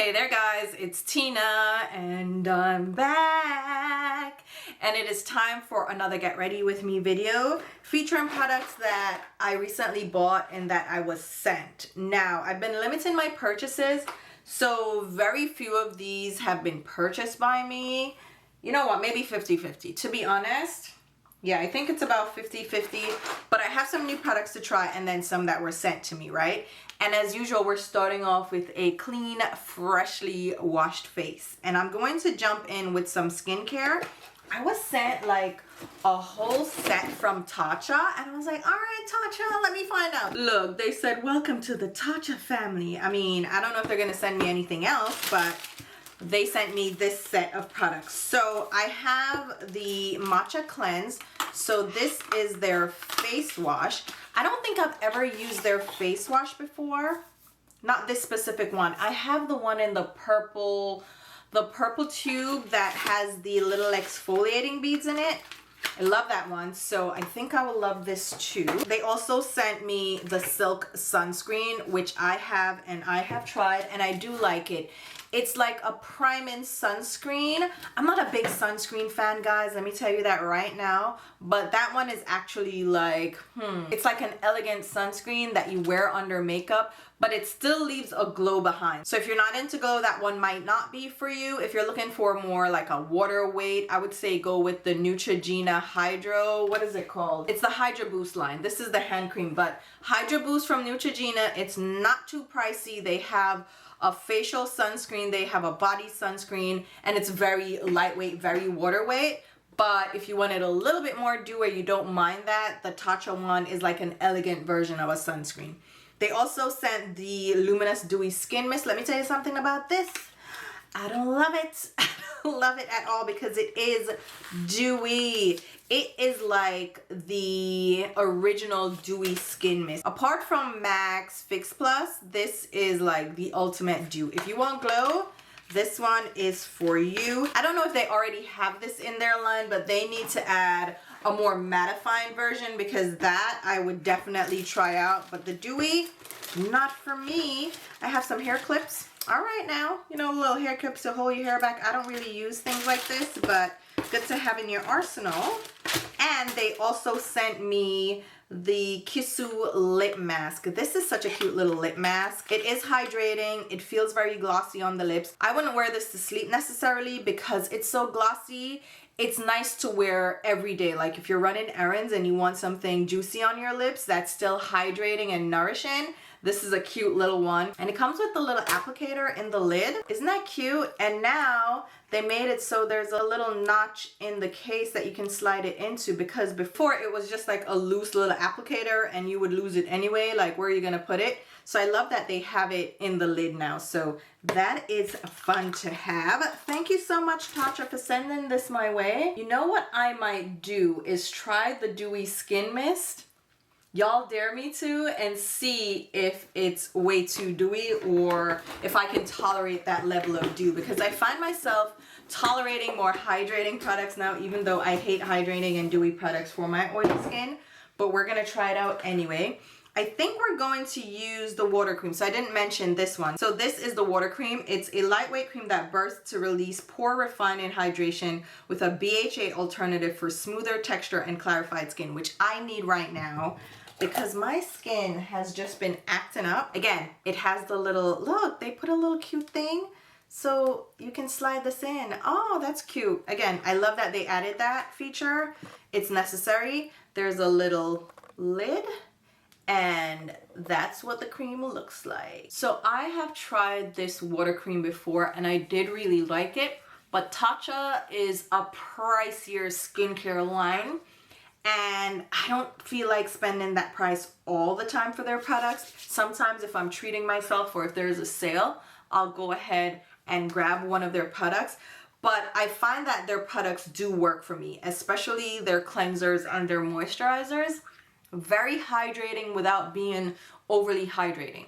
Hey there guys, it's Tina and I'm back and it is time for another get ready with me video featuring products that I recently bought and that I was sent. Now I've been limiting my purchases, so very few of these have been purchased by me. You know what, maybe 50-50 to be honest. Yeah, I think it's about 50-50, but I have some new products to try and then some that were sent to me, right? And as usual, we're starting off with a clean, freshly washed face. And I'm going to jump in with some skincare. I was sent like a whole set from Tatcha and I was like, all right, Tatcha, let me find out. Look, they said, welcome to the Tatcha family. I mean, I don't know if they're gonna send me anything else, but they sent me this set of products. So I have the Matcha Cleanse. So this is their face wash. I don't think I've ever used their face wash before. Not this specific one. I have the one in the purple tube that has the little exfoliating beads in it. I love that one, so I think I will love this too. They also sent me the Silk sunscreen, which I have and I have tried and I do like it. It's like a priming sunscreen. I'm not a big sunscreen fan, guys, let me tell you that right now, but that one is actually like, it's like an elegant sunscreen that you wear under makeup, but it still leaves a glow behind. So if you're not into glow, that one might not be for you. If you're looking for more like a water weight, I would say go with the Neutrogena Hydro, what is it called? It's the Hydro Boost line. This is the hand cream, but Hydro Boost from Neutrogena, it's not too pricey. They have a facial sunscreen, they have a body sunscreen, and it's very lightweight, very water weight. But if you wanted a little bit more dewy, you don't mind that, the Tatcha one is like an elegant version of a sunscreen. They also sent the Luminous Dewy Skin Mist. Let me tell you something about this. I don't love it. I don't love it at all because it is dewy. It is like the original dewy skin mist. Apart from Max Fix Plus, this is like the ultimate dew. If you want glow, this one is for you. I don't know if they already have this in their line, but they need to add a more mattifying version because that I would definitely try out. But the dewy, not for me. I have some hair clips. All right now, you know, little hair clips to hold your hair back. I don't really use things like this, but good to have in your arsenal. And they also sent me the Kisu lip mask. This is such a cute little lip mask. It is hydrating. It feels very glossy on the lips. I wouldn't wear this to sleep necessarily because it's so glossy. It's nice to wear every day. Like if you're running errands and you want something juicy on your lips that's still hydrating and nourishing, this is a cute little one. And it comes with the little applicator in the lid. Isn't that cute? And now they made it so there's a little notch in the case that you can slide it into, because before it was just like a loose little applicator and you would lose it anyway, like where are you gonna put it? So I love that they have it in the lid now. So that is fun to have. Thank you so much, Tatcha, for sending this my way. You know what I might do is try the Dewy Skin Mist. Y'all dare me to, and see if it's way too dewy or if I can tolerate that level of dew, because I find myself tolerating more hydrating products now, even though I hate hydrating and dewy products for my oily skin. But we're gonna try it out anyway. I think we're going to use the water cream. So I didn't mention this one. So this is the water cream. It's a lightweight cream that bursts to release pore refining hydration with a BHA alternative for smoother texture and clarified skin, which I need right now because my skin has just been acting up. Again, it has the little, look, they put a little cute thing so you can slide this in. Oh, that's cute. Again, I love that they added that feature. It's necessary. There's a little lid, and that's what the cream looks like. So I have tried this water cream before and I did really like it, but Tatcha is a pricier skincare line and I don't feel like spending that price all the time for their products. Sometimes if I'm treating myself or if there's a sale, I'll go ahead and grab one of their products. But I find that their products do work for me, especially their cleansers and their moisturizers. Very hydrating without being overly hydrating.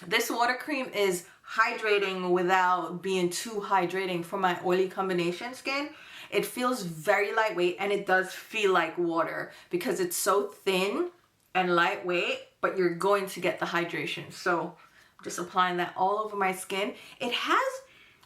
This water cream is hydrating without being too hydrating for my oily combination skin. It feels very lightweight and it does feel like water because it's so thin and lightweight, but you're going to get the hydration. So Just applying that all over my skin. It has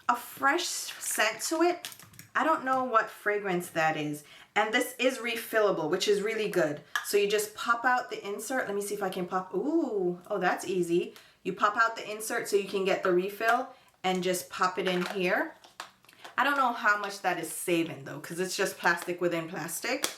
a fresh scent to it. I don't know what fragrance that is. And this is refillable, which is really good. So you just pop out the insert. Let me see if I can pop. Ooh, oh, that's easy. You pop out the insert so you can get the refill and just pop it in here. I don't know how much that is saving though, because it's just plastic within plastic.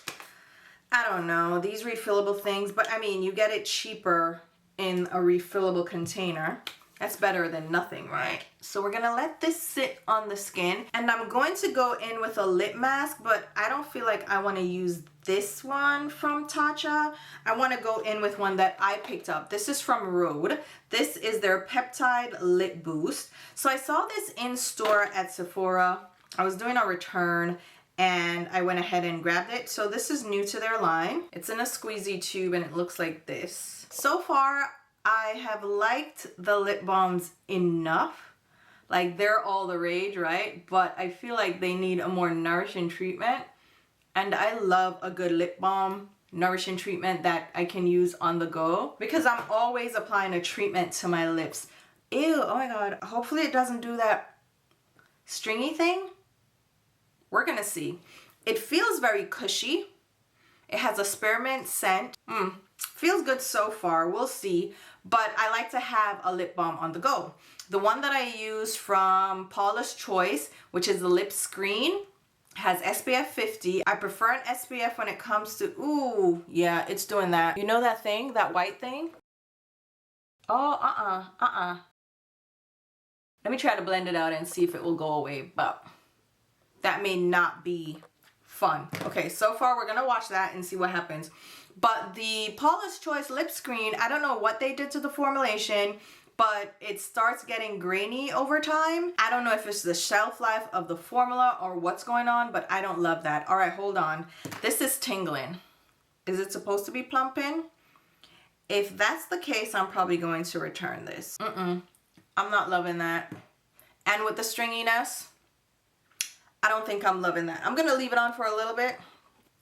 I don't know, these refillable things, but I mean, you get it cheaper in a refillable container. That's better than nothing, right? So we're gonna let this sit on the skin, and I'm going to go in with a lip mask, but I don't feel like I wanna use this one from Tatcha. I wanna go in with one that I picked up. This is from Rhode. This is their Peptide Lip Boost. So I saw this in store at Sephora. I was doing a return and I went ahead and grabbed it. So this is new to their line. It's in a squeezy tube and it looks like this. So far, I have liked the lip balms enough. Like, they're all the rage, right? But I feel like they need a more nourishing treatment. And I love a good lip balm nourishing treatment that I can use on the go, because I'm always applying a treatment to my lips. Ew, oh my God. Hopefully it doesn't do that stringy thing. We're gonna see. It feels very cushy. It has a spearmint scent. Feels good so far, we'll see. But I like to have a lip balm on the go. The one that I use from Paula's Choice, which is the Lip Screen, has SPF 50. I prefer an SPF when it comes to, ooh, yeah, it's doing that. You know that thing, that white thing? Oh, Let me try to blend it out and see if it will go away, but that may not be fun. Okay, so far we're gonna watch that and see what happens. But the Paula's Choice Lip Screen, I don't know what they did to the formulation, but it starts getting grainy over time. I don't know if it's the shelf life of the formula or what's going on, but I don't love that. All right, hold on. This is tingling. Is it supposed to be plumping? If that's the case, I'm probably going to return this. I'm not loving that. And with the stringiness, I don't think I'm loving that. I'm gonna leave it on for a little bit,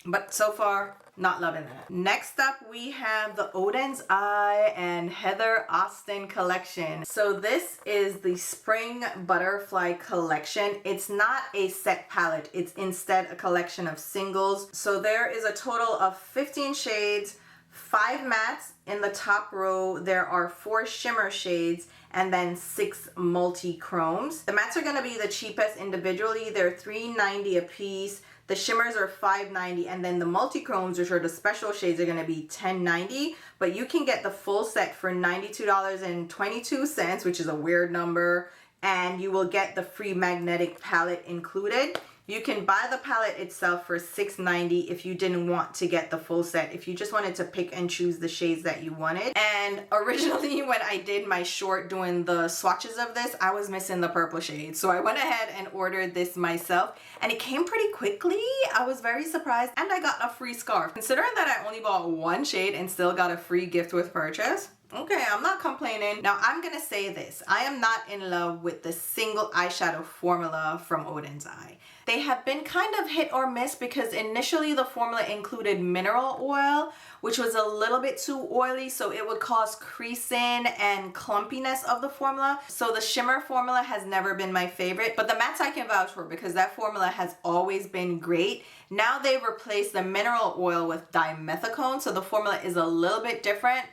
but so far, not loving that. Next up, we have the Odens Eye and Heather Austin collection. So this is the Spring Butterfly collection. It's not a set palette. It's instead a collection of singles. So there is a total of 15 shades, 5 mattes in the top row. There are 4 shimmer shades, and then 6 multi-chromes. The mattes are gonna be the cheapest individually. They're $3.90 a piece. The shimmers are $5.90, and then the multi-chromes, which are the special shades, are gonna be $10.90. But you can get the full set for $92.22, which is a weird number, and you will get the free magnetic palette included. You can buy the palette itself for $6.90 if you didn't want to get the full set, if you just wanted to pick and choose the shades that you wanted. And originally when I did my short doing the swatches of this, I was missing the purple shade. So I went ahead and ordered this myself, and it came pretty quickly. I was very surprised, and I got a free scarf. Considering that I only bought 1 shade and still got a free gift with purchase, okay, I'm not complaining. Now, I'm gonna say this. I am not in love with the single eyeshadow formula from Odens Eye. They have been kind of hit or miss, because initially the formula included mineral oil, which was a little bit too oily, so it would cause creasing and clumpiness of the formula. So the shimmer formula has never been my favorite, but the mattes I can vouch for, because that formula has always been great. Now they've replaced the mineral oil with dimethicone, so the formula is a little bit different,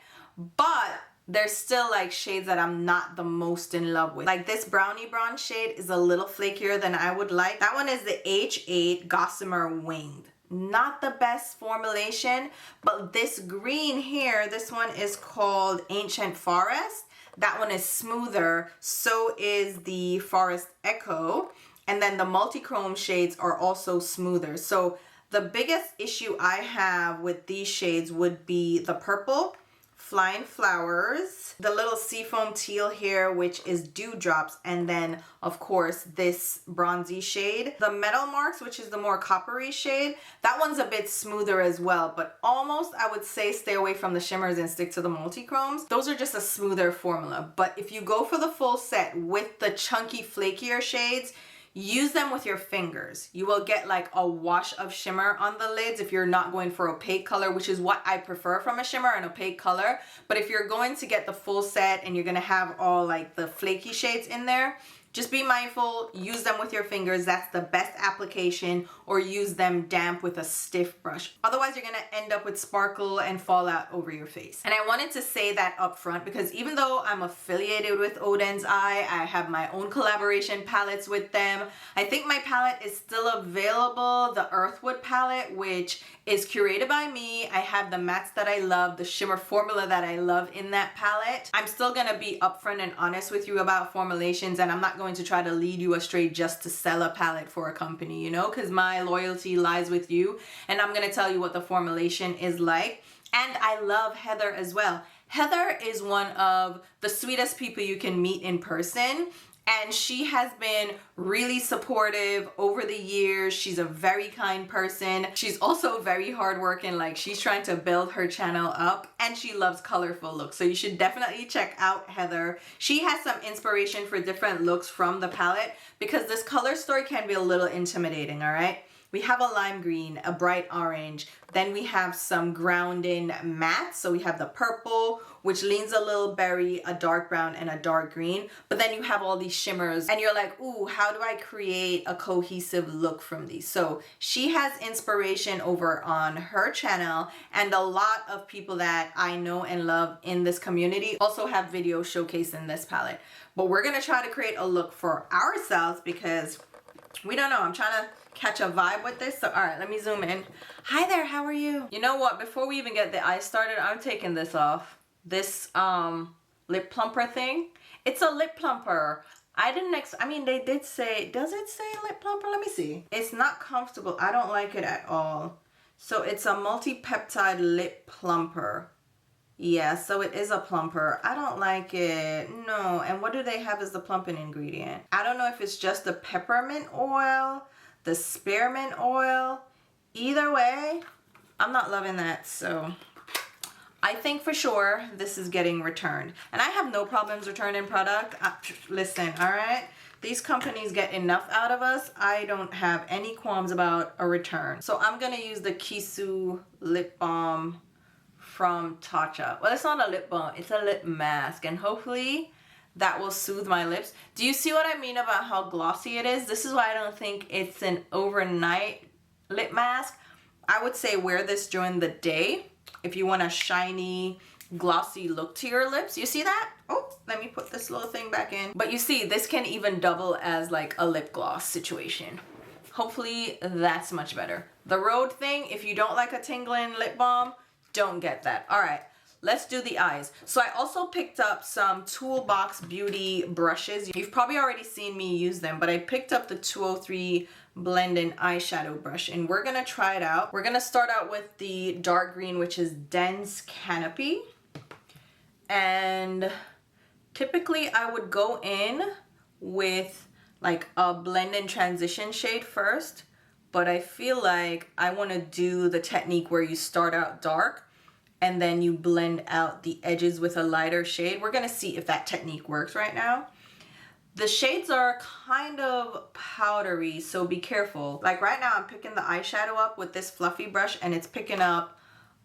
but there's still like shades that I'm not the most in love with. Like this brownie bronze shade is a little flakier than I would like. That one is the H8 Gossamer Winged. Not the best formulation, but this green here, this one is called Ancient Forest. That one is smoother. So is the Forest Echo. And then the multi-chrome shades are also smoother. So the biggest issue I have with these shades would be the purple, Flying Flowers, the little seafoam teal here, which is Dewdrops, and then of course this bronzy shade. The Metal Marks, which is the more coppery shade, that one's a bit smoother as well, but almost I would say stay away from the shimmers and stick to the multi-chromes. Those are just a smoother formula, but if you go for the full set with the chunky flakier shades, use them with your fingers. You will get like a wash of shimmer on the lids if you're not going for opaque color, which is what I prefer from a shimmer, an opaque color. But if you're going to get the full set and you're gonna have all like the flaky shades in there, just be mindful, use them with your fingers. That's the best application, or use them damp with a stiff brush. Otherwise, you're gonna end up with sparkle and fallout over your face. And I wanted to say that up front because even though I'm affiliated with Odens Eye, I have my own collaboration palettes with them. I think my palette is still available, the Earthwood palette, which is curated by me. I have the mattes that I love, the shimmer formula that I love in that palette. I'm still gonna be upfront and honest with you about formulations, and I'm not going to try to lead you astray just to sell a palette for a company, you know, because my loyalty lies with you, and I'm gonna tell you what the formulation is like. And I love Heather as well. Heather is one of the sweetest people you can meet in person. And she has been really supportive over the years. She's a very kind person. She's also very hardworking. Like, she's trying to build her channel up, and she loves colorful looks. So you should definitely check out Heather. She has some inspiration for different looks from the palette because this color story can be a little intimidating, all right? We have a lime green, a bright orange, then we have some grounding matte. So we have the purple, which leans a little berry, a dark brown, and a dark green. But then you have all these shimmers, and you're like, ooh, how do I create a cohesive look from these? So she has inspiration over on her channel, and a lot of people that I know and love in this community also have videos showcasing this palette. But we're gonna try to create a look for ourselves because we don't know. I'm trying to catch a vibe with this. So all right, let me zoom in. Hi there, how are you? You know what, before we even get the eye started, I'm taking this off. This lip plumper thing. It's a lip plumper. I mean, they did say, does it say lip plumper? Let me see. It's not comfortable. I don't like it at all. So it's a multi-peptide lip plumper. Yeah, so it is a plumper. I don't like it. No. And what do they have as the plumping ingredient? I don't know if it's just the peppermint oil, the spearmint oil. Either way, I'm not loving that. So I think for sure this is getting returned. And I have no problems returning product. Listen, all right? These companies get enough out of us. I don't have any qualms about a return. So I'm going to use the Kisu lip balm from Tatcha. Well, it's not a lip balm, it's a lip mask, and hopefully that will soothe my lips. Do you see what I mean about how glossy it is? This is why I don't think it's an overnight lip mask. I would say wear this during the day if you want a shiny, glossy look to your lips. You see that? Oh, let me put this little thing back in. But you see, this can even double as like a lip gloss situation. Hopefully that's much better. The Rhode thing, if you don't like a tingling lip balm, don't get that. All right, let's do the eyes. So I also picked up some Toolbox Beauty brushes. You've probably already seen me use them, but I picked up the 203 blending eyeshadow brush, and we're gonna try it out. We're gonna start out with the dark green, which is Dense Canopy. And typically I would go in with like a blend-in transition shade first, but I feel like I want to do the technique where you start out dark and then you blend out the edges with a lighter shade. We're going to see if that technique works right now. The shades are kind of powdery, so be careful. Like right now I'm picking the eyeshadow up with this fluffy brush, and it's picking up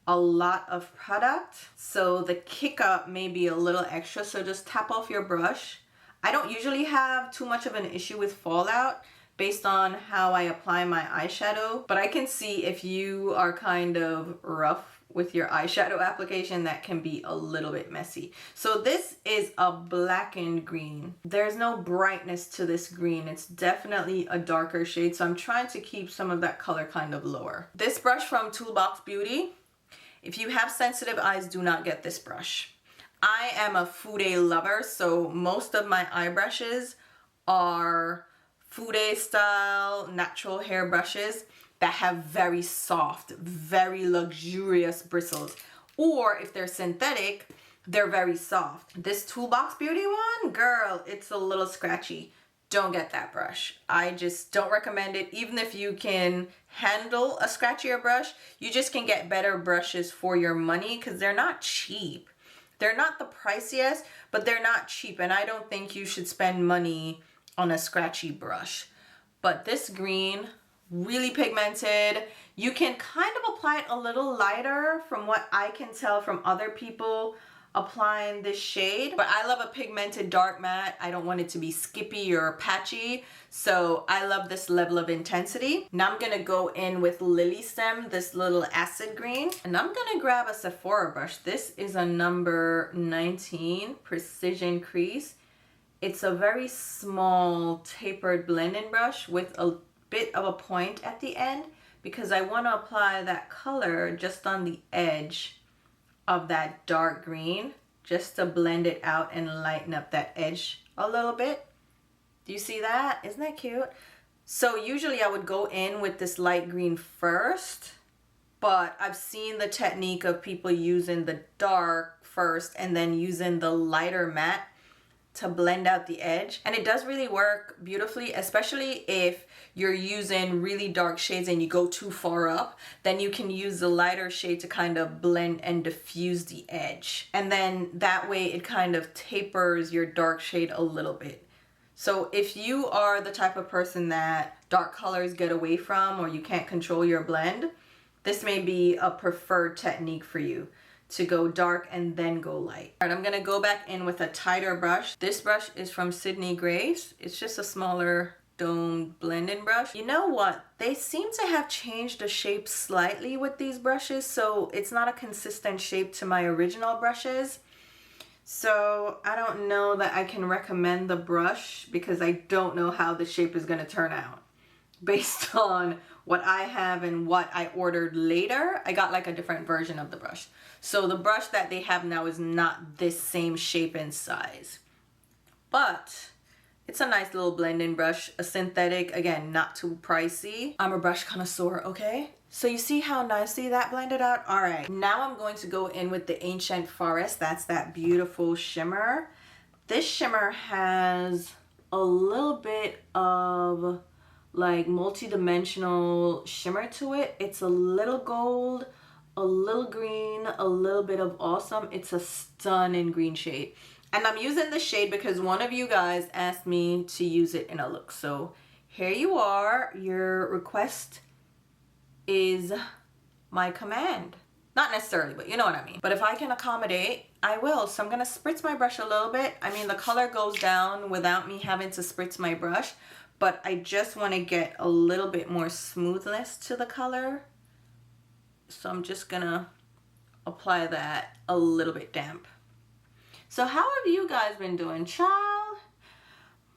a lot of product. So the kick up may be a little extra, so just tap off your brush. I don't usually have too much of an issue with fallout based on how I apply my eyeshadow, but I can see if you are kind of rough with your eyeshadow application, that can be a little bit messy. So this is a blackened green. There's no brightness to this green. It's definitely a darker shade, so I'm trying to keep some of that color kind of lower. This brush from Toolbox Beauty, if you have sensitive eyes, do not get this brush. I am a Fude lover, so most of my eye brushes are Fude style natural hair brushes that have very soft, very luxurious bristles. Or if they're synthetic, they're very soft. This Toolbox Beauty one, girl, it's a little scratchy. Don't get that brush. I just don't recommend it. Even if you can handle a scratchier brush, you just can get better brushes for your money because they're not cheap. They're not the priciest, but they're not cheap, and I don't think you should spend money on a scratchy brush. but this green, really pigmented. You can kind of apply it a little lighter from what I can tell from other people applying this shade, but I love a pigmented dark matte. I don't want it to be skippy or patchy, so I love this level of intensity. Now I'm gonna go in with Lily Stem, this little acid green, and I'm gonna grab a Sephora brush. This is a number 19 Precision Crease. It's a very small tapered blending brush with a bit of a point at the end because I want to apply that color just on the edge of that dark green, just to blend it out and lighten up that edge a little bit. Do you see that? Isn't that cute? So usually I would go in with this light green first, but I've seen the technique of people using the dark first and then using the lighter matte to blend out the edge, and it does really work beautifully, especially if you're using really dark shades and you go too far up. Then you can use the lighter shade to kind of blend and diffuse the edge, and then that way it kind of tapers your dark shade a little bit. So if you are the type of person that dark colors get away from, or you can't control your blend, this may be a preferred technique for you, to go dark and then go light. All right, I'm gonna go back in with a tighter brush. This brush is from Sydney Grace. It's just a smaller domed blending brush. You know what? They seem to have changed the shape slightly with these brushes, so it's not a consistent shape to my original brushes. So I don't know that I can recommend the brush because I don't know how the shape is gonna turn out. Based on what I have and what I ordered later, I got like a different version of the brush. So the brush that they have now is not this same shape and size. But it's a nice little blending brush, a synthetic, again, not too pricey. I'm a brush connoisseur, okay? So you see how nicely that blended out? All right, now I'm going to go in with the Ancient Forest. That's that beautiful shimmer. This shimmer has a little bit of like multi-dimensional shimmer to it. It's a little gold, a little green, a little bit of awesome. It's a stunning green shade. And I'm using the shade because one of you guys asked me to use it in a look. So here you are. Your request is my command. Not necessarily, but you know what I mean. But if I can accommodate, I will. So I'm going to spritz my brush a little bit. I mean, the color goes down without me having to spritz my brush, but I just want to get a little bit more smoothness to the color. So I'm just going to apply that a little bit damp. So how have you guys been doing, child?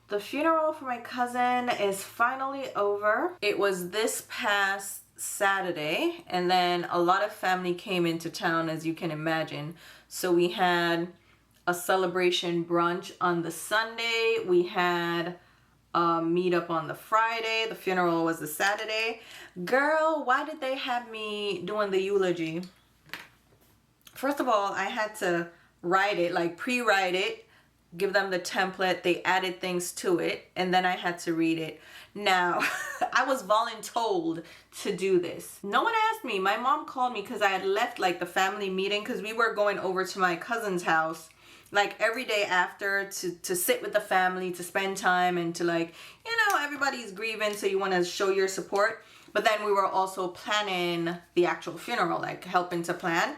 The funeral for my cousin is finally over. It was this past Saturday, and then a lot of family came into town, as you can imagine. So we had a celebration brunch on the Sunday. We had a meetup on the Friday. The funeral was the Saturday. Girl, why did they have me doing the eulogy? First of all, I had to write it, like pre-write it, give them the template. They added things to it, and then I had to read it. Now, I was voluntold to do this. No one asked me. My mom called me because I had left like the family meeting because we were going over to my cousin's house like every day after to sit with the family, to spend time, and to like, you know, everybody's grieving, so you want to show your support. But then we were also planning the actual funeral, like helping to plan.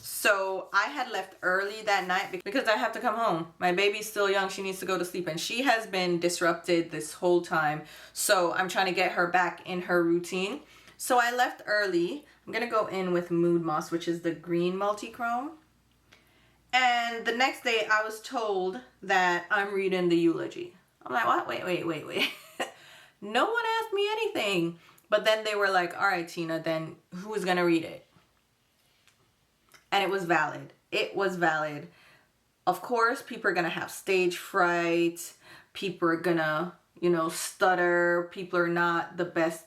So I had left early that night because I have to come home. My baby's still young. She needs to go to sleep, and she has been disrupted this whole time. So I'm trying to get her back in her routine. So I left early. I'm going to go in with Mood Moss, which is the green multi-chrome. And the next day I was told that I'm reading the eulogy. I'm like, what? Wait. No one asked me anything. But then they were like, all right, Tina, then who's going to read it? And it was valid. It was valid. Of course, people are going to have stage fright. People are going to, you know, stutter. People are not the best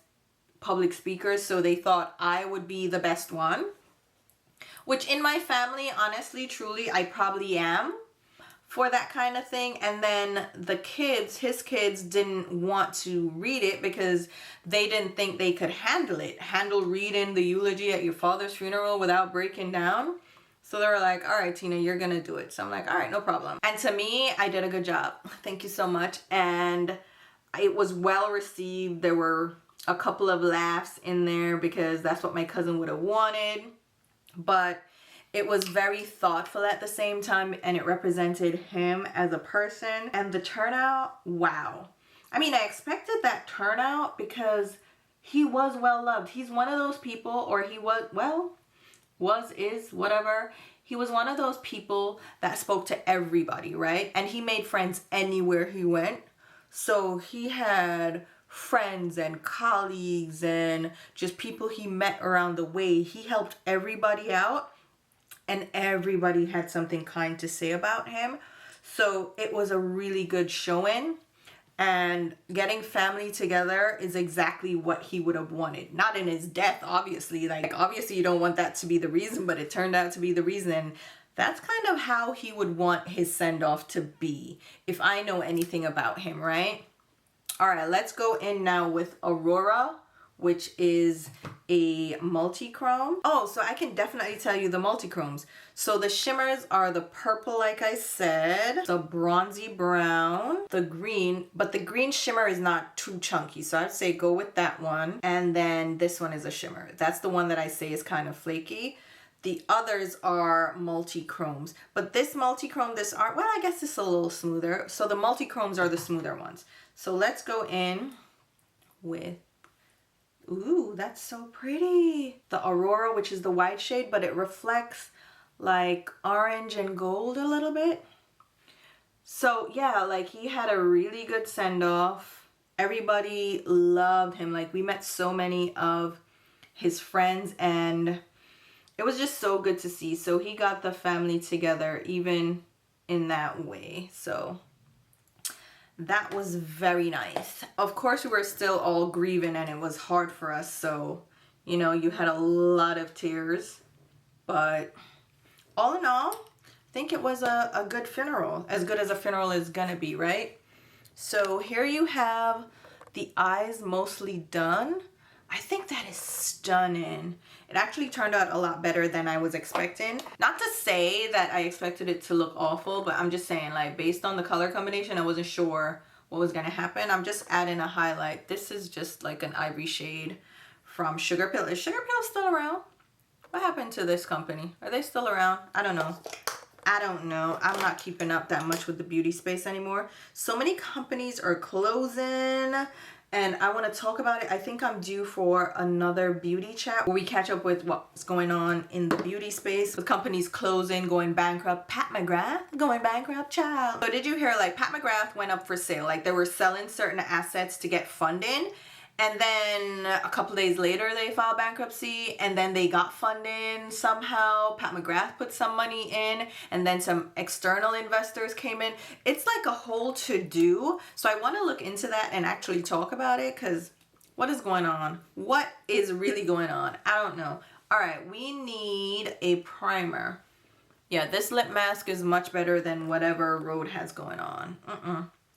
public speakers. So they thought I would be the best one. Which in my family, honestly, truly, I probably am for that kind of thing. And then the kids, his kids, didn't want to read it because they didn't think they could handle it. Handle reading the eulogy at your father's funeral without breaking down. So they were like, all right, Tina, you're going to do it. So I'm like, all right, no problem. And to me, I did a good job. Thank you so much. And It was well received. There were a couple of laughs in there because that's what my cousin would have wanted. But it was very thoughtful at the same time, and it represented him as a person. And the turnout, wow. I mean, I expected that turnout because he was well loved. He's one of those people, or he was, well, is, whatever. He was one of those people that spoke to everybody, right? And he made friends anywhere he went. So he had friends and colleagues and just people he met around the way. He helped everybody out, and everybody had something kind to say about him. So it was a really good showing. And getting family together is exactly what he would have wanted. Not in his death, obviously. Like, obviously you don't want that to be the reason, but it turned out to be the reason. That's kind of how he would want his send-off to be, if I know anything about him, right? All right, let's go in now with Aurora, which is a multi-chrome. Oh, so I can definitely tell you the multi-chromes. So the shimmers are the purple, like I said, the bronzy brown, the green, but the green shimmer is not too chunky. So I'd say go with that one. And then this one is a shimmer. That's the one that I say is kind of flaky. The others are multi-chromes, but this multi-chrome, this aren't, well, I guess it's a little smoother. So the multi-chromes are the smoother ones. So let's go in with, ooh, that's so pretty. The Aurora, which is the white shade, but it reflects like orange and gold a little bit. So yeah, like he had a really good send-off. Everybody loved him. Like we met so many of his friends, and it was just so good to see. So he got the family together even in that way. So that was very nice. Of course, we were still all grieving and it was hard for us. So, you know, you had a lot of tears. But all in all, I think it was a good funeral. As good as a funeral is gonna be, right? So here you have the eyes mostly done. I think that is stunning. It actually turned out a lot better than I was expecting. Not to say that I expected it to look awful, but I'm just saying, like, based on the color combination, I wasn't sure what was gonna happen. I'm just adding a highlight. This is just like an ivory shade from Sugar Pill. Is Sugar Pill still around? What happened to this company? Are they still around? I don't know. I don't know. I'm not keeping up that much with the beauty space anymore. So many companies are closing, and I want to talk about it. I think I'm due for another beauty chat where we catch up with what's going on in the beauty space with companies closing, going bankrupt. Pat McGrath going bankrupt, child. So did you hear, like, Pat McGrath went up for sale? Like, they were selling certain assets to get funding, and then a couple days later they filed bankruptcy, and then they got funding somehow. Pat McGrath put some money in, and then some external investors came in. It's like a whole to-do. So I want to look into that and actually talk about it, because what is going on? What is really going on? I don't know. All right, we need a primer. Yeah, this lip mask is much better than whatever Rhode has going on.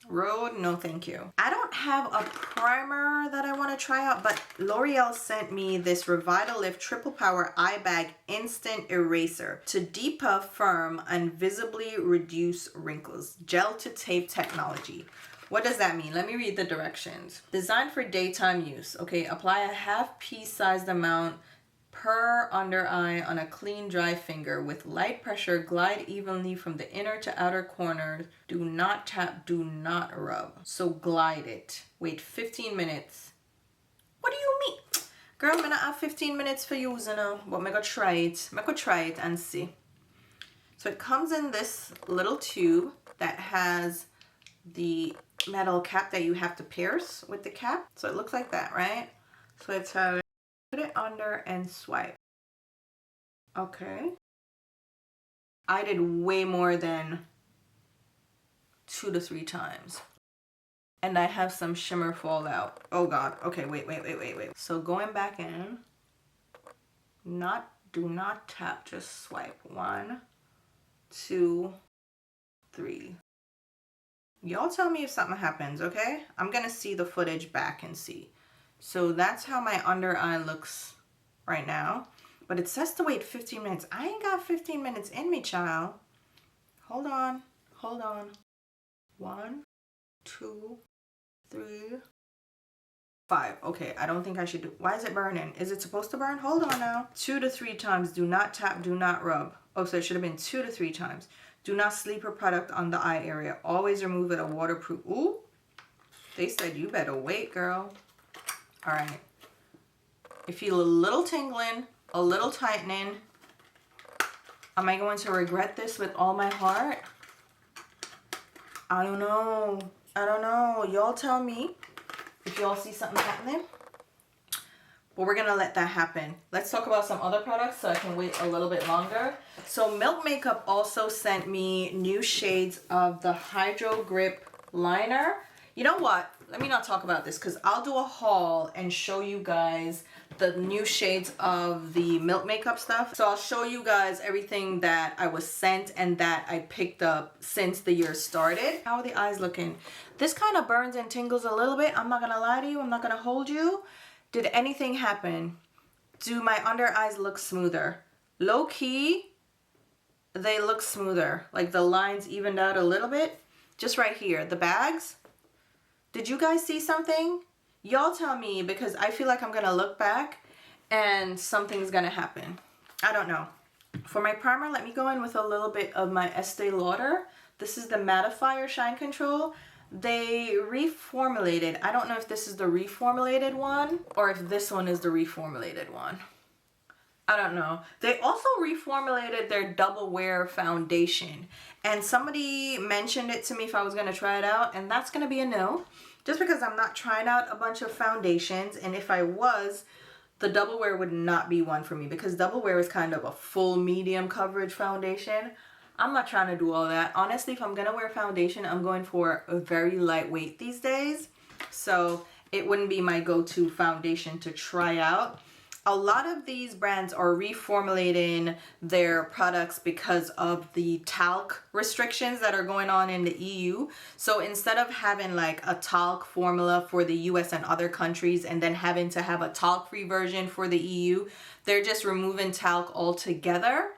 Rhode, no thank you. I don't have a primer that I want to try out, but L'Oreal sent me this Revitalift Triple Power Eye Bag Instant Eraser to depuff, firm, and visibly reduce wrinkles. Gel to tape technology. What does that mean? Let me read the directions. Designed for daytime use. Okay, apply a half pea-sized amount per under eye on a clean, dry finger. With light pressure, glide evenly from the inner to outer corners. Do not tap, do not rub. So glide it. Wait 15 minutes. What do you mean? Girl, I'm gonna have 15 minutes for using it, but I'm gonna try it. I'm gonna try it and see. So it comes in this little tube that has the metal cap that you have to pierce with the cap. So it looks like that, right? So it's put it under and swipe. Okay. I did way more than 2 to 3 times. And I have some shimmer fallout. Oh God. Okay, wait. So going back in, do not tap, just swipe. 1, 2, 3. Y'all tell me if something happens, okay? I'm gonna see the footage back and see. So that's how my under eye looks right now. But it says to wait 15 minutes. I ain't got 15 minutes in me, child. Hold on. 1, 2, 3, 5. Okay, I don't think I should do. Why is it burning? Is it supposed to burn? Hold on now. 2 to 3 times. Do not tap, do not rub. Oh, so it should have been 2 to 3 times. Do not sleep your product on the eye area. Always remove it a waterproof. Ooh, they said you better wait, girl. All right. I feel a little tingling, a little tightening. Am I going to regret this with all my heart? I don't know. I don't know. Y'all tell me if y'all see something happening. But we're going to let that happen. Let's talk about some other products so I can wait a little bit longer. So Milk Makeup also sent me new shades of the Hydro Grip Liner. You know what? Let me not talk about this because I'll do a haul and show you guys the new shades of the Milk Makeup stuff. So I'll show you guys everything that I was sent and that I picked up since the year started. How are the eyes looking? This kind of burns and tingles a little bit. I'm not gonna lie to you. I'm not gonna hold you. Did anything happen? Do my under eyes look smoother? Low key, they look smoother. Like the lines evened out a little bit. Just right here, the bags. Did you guys see something? Y'all tell me because I feel like I'm gonna look back and something's gonna happen. I don't know. For my primer, let me go in with a little bit of my Estee Lauder. This is the Mattifier Shine Control. They reformulated. I don't know if this is the reformulated one or if this one is the reformulated one. I don't know. They also reformulated their Double Wear foundation. And somebody mentioned it to me if I was going to try it out. And that's going to be a no. Just because I'm not trying out a bunch of foundations. And if I was, the Double Wear would not be one for me. Because Double Wear is kind of a full medium coverage foundation. I'm not trying to do all that. Honestly, if I'm going to wear foundation, I'm going for a very lightweight these days. So it wouldn't be my go-to foundation to try out. A lot of these brands are reformulating their products because of the talc restrictions that are going on in the EU. So instead of having like a talc formula for the US and other countries and then having to have a talc-free version for the EU, they're just removing talc altogether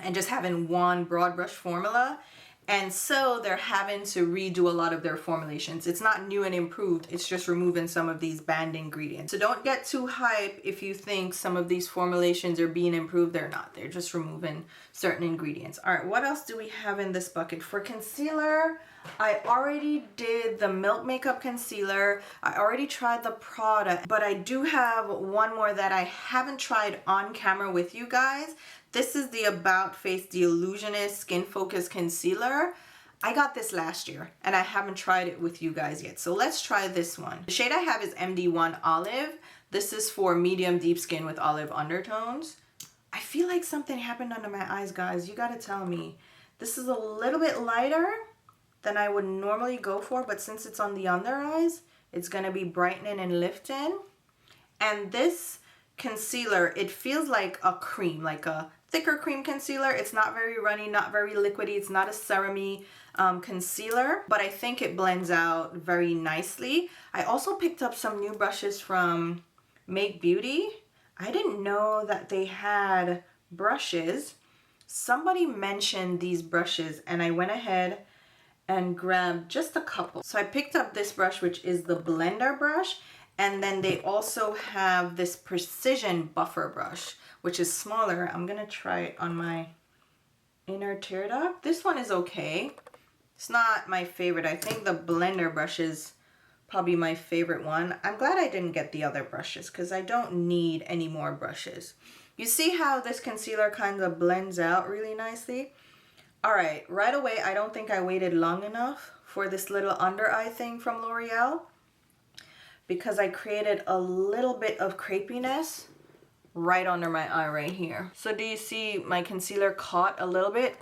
and just having one broad brush formula. And so they're having to redo a lot of their formulations. It's not new and improved. It's just removing some of these banned ingredients. So don't get too hype if you think some of these formulations are being improved. They're not. They're just removing certain ingredients. All right, what else do we have in this bucket? For concealer, I already did the Milk Makeup concealer. I already tried the product, but I do have one more that I haven't tried on camera with you guys. This is the About Face The Illusionist Skin Focus Concealer. I got this last year and I haven't tried it with you guys yet. So let's try this one. The shade I have is MD1 Olive. This is for medium deep skin with olive undertones. I feel like something happened under my eyes, guys. You gotta tell me. This is a little bit lighter than I would normally go for, but since it's on the under eyes, it's gonna be brightening and lifting. And this concealer, it feels like a cream, like a thicker cream concealer. It's not very runny, not very liquidy. It's not a serum-y concealer, but I think it blends out very nicely. I also picked up some new brushes from Make Beauty. I didn't know that they had brushes. Somebody mentioned these brushes and I went ahead and grabbed just a couple. So I picked up this brush, which is the blender brush. And then they also have this precision buffer brush, which is smaller. I'm gonna try it on my inner tear duct. This one is okay. It's not my favorite. I think the blender brush is probably my favorite one. I'm glad I didn't get the other brushes because I don't need any more brushes. You see how this concealer kind of blends out really nicely? All right, right away, I don't think I waited long enough for this little under eye thing from L'Oreal, because I created a little bit of crepiness right under my eye right here. So do you see my concealer caught a little bit?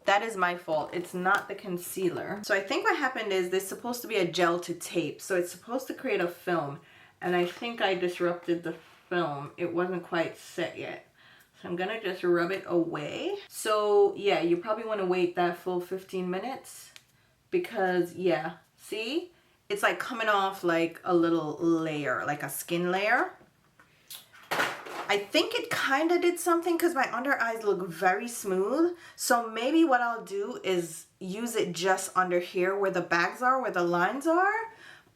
That is my fault. It's not the concealer. So I think what happened is there's supposed to be a gel to tape. So it's supposed to create a film. And I think I disrupted the film. It wasn't quite set yet. So I'm gonna just rub it away. So yeah, you probably wanna wait that full 15 minutes because yeah, see? It's like coming off like a little layer, like a skin layer. I think it kind of did something because my under eyes look very smooth. So maybe what I'll do is use it just under here where the bags are, where the lines are.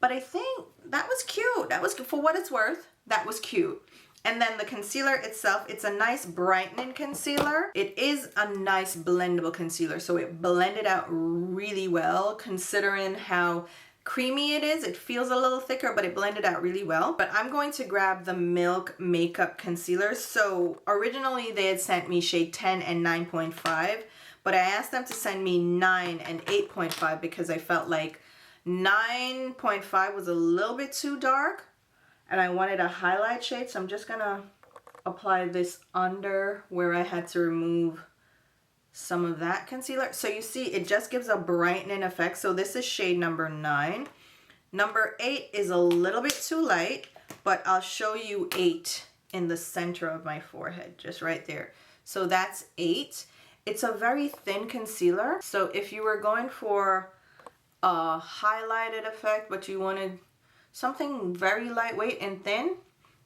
But I think that was cute. That was, for what it's worth, that was cute. And then the concealer itself, it's a nice brightening concealer. It is a nice blendable concealer, so it blended out really well considering how creamy it is. It feels a little thicker, but it blended out really well. But I'm going to grab the Milk Makeup Concealer. So originally they had sent me shade 10 and 9.5, but I asked them to send me 9 and 8.5 because I felt like 9.5 was a little bit too dark and I wanted a highlight shade. So I'm just gonna apply this under where I had to remove some of that concealer. So you see, it just gives a brightening effect. So this is shade number 9. Number 8 is a little bit too light, but I'll show you 8 in the center of my forehead, just right there. So that's 8. It's a very thin concealer. So if you were going for a highlighted effect, but you wanted something very lightweight and thin,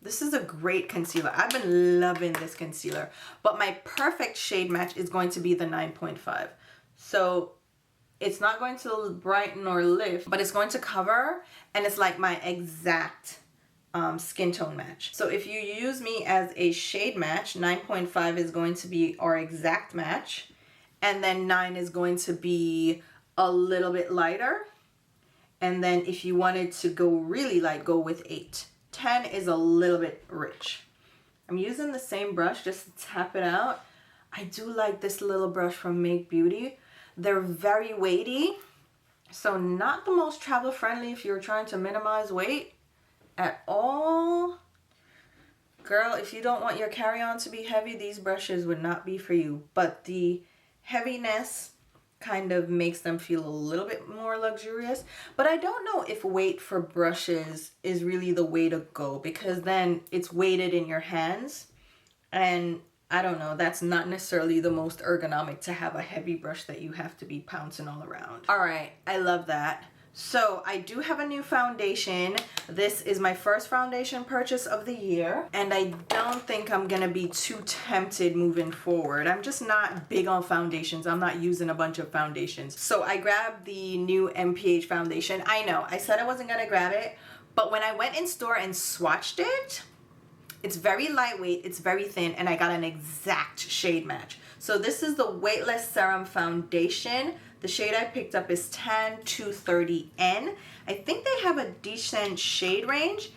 this is a great concealer. I've been loving this concealer, but my perfect shade match is going to be the 9.5. So it's not going to brighten or lift, but it's going to cover, and it's like my exact skin tone match. So if you use me as a shade match, 9.5 is going to be our exact match, and then 9 is going to be a little bit lighter. And then if you wanted to go really light, go with 8. 10 is a little bit rich. I'm using the same brush just to tap it out. I do like this little brush from Make Beauty. They're very weighty, so not the most travel friendly if you're trying to minimize weight at all. Girl, if you don't want your carry-on to be heavy, these brushes would not be for you. But the heaviness kind of makes them feel a little bit more luxurious. But I don't know if weight for brushes is really the way to go, because then it's weighted in your hands, and I don't know, that's not necessarily the most ergonomic to have a heavy brush that you have to be pouncing all around. All right, I love that. So I do have a new foundation. This is my first foundation purchase of the year, and I don't think I'm gonna be too tempted moving forward. I'm just not big on foundations. I'm not using a bunch of foundations. So I grabbed the new MPH foundation. I know, I said I wasn't gonna grab it, but when I went in store and swatched it, it's very lightweight, it's very thin, and I got an exact shade match. So this is the Weightless Serum Foundation. The shade I picked up is Tan 230N. I think they have a decent shade range,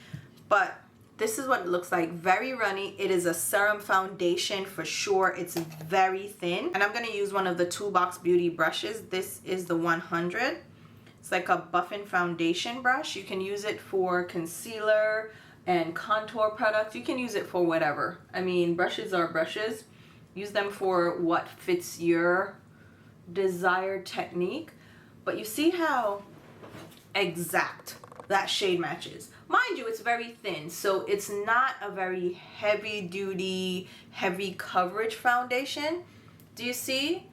but this is what it looks like. Very runny. It is a serum foundation for sure. It's very thin. And I'm going to use one of the Toolbox Beauty brushes. This is the 100. It's like a buffing foundation brush. You can use it for concealer and contour products. You can use it for whatever. I mean, brushes are brushes. Use them for what fits your desired technique. But you see how exact that shade matches. Mind you, it's very thin, so it's not a very heavy duty, heavy coverage foundation. Do you see?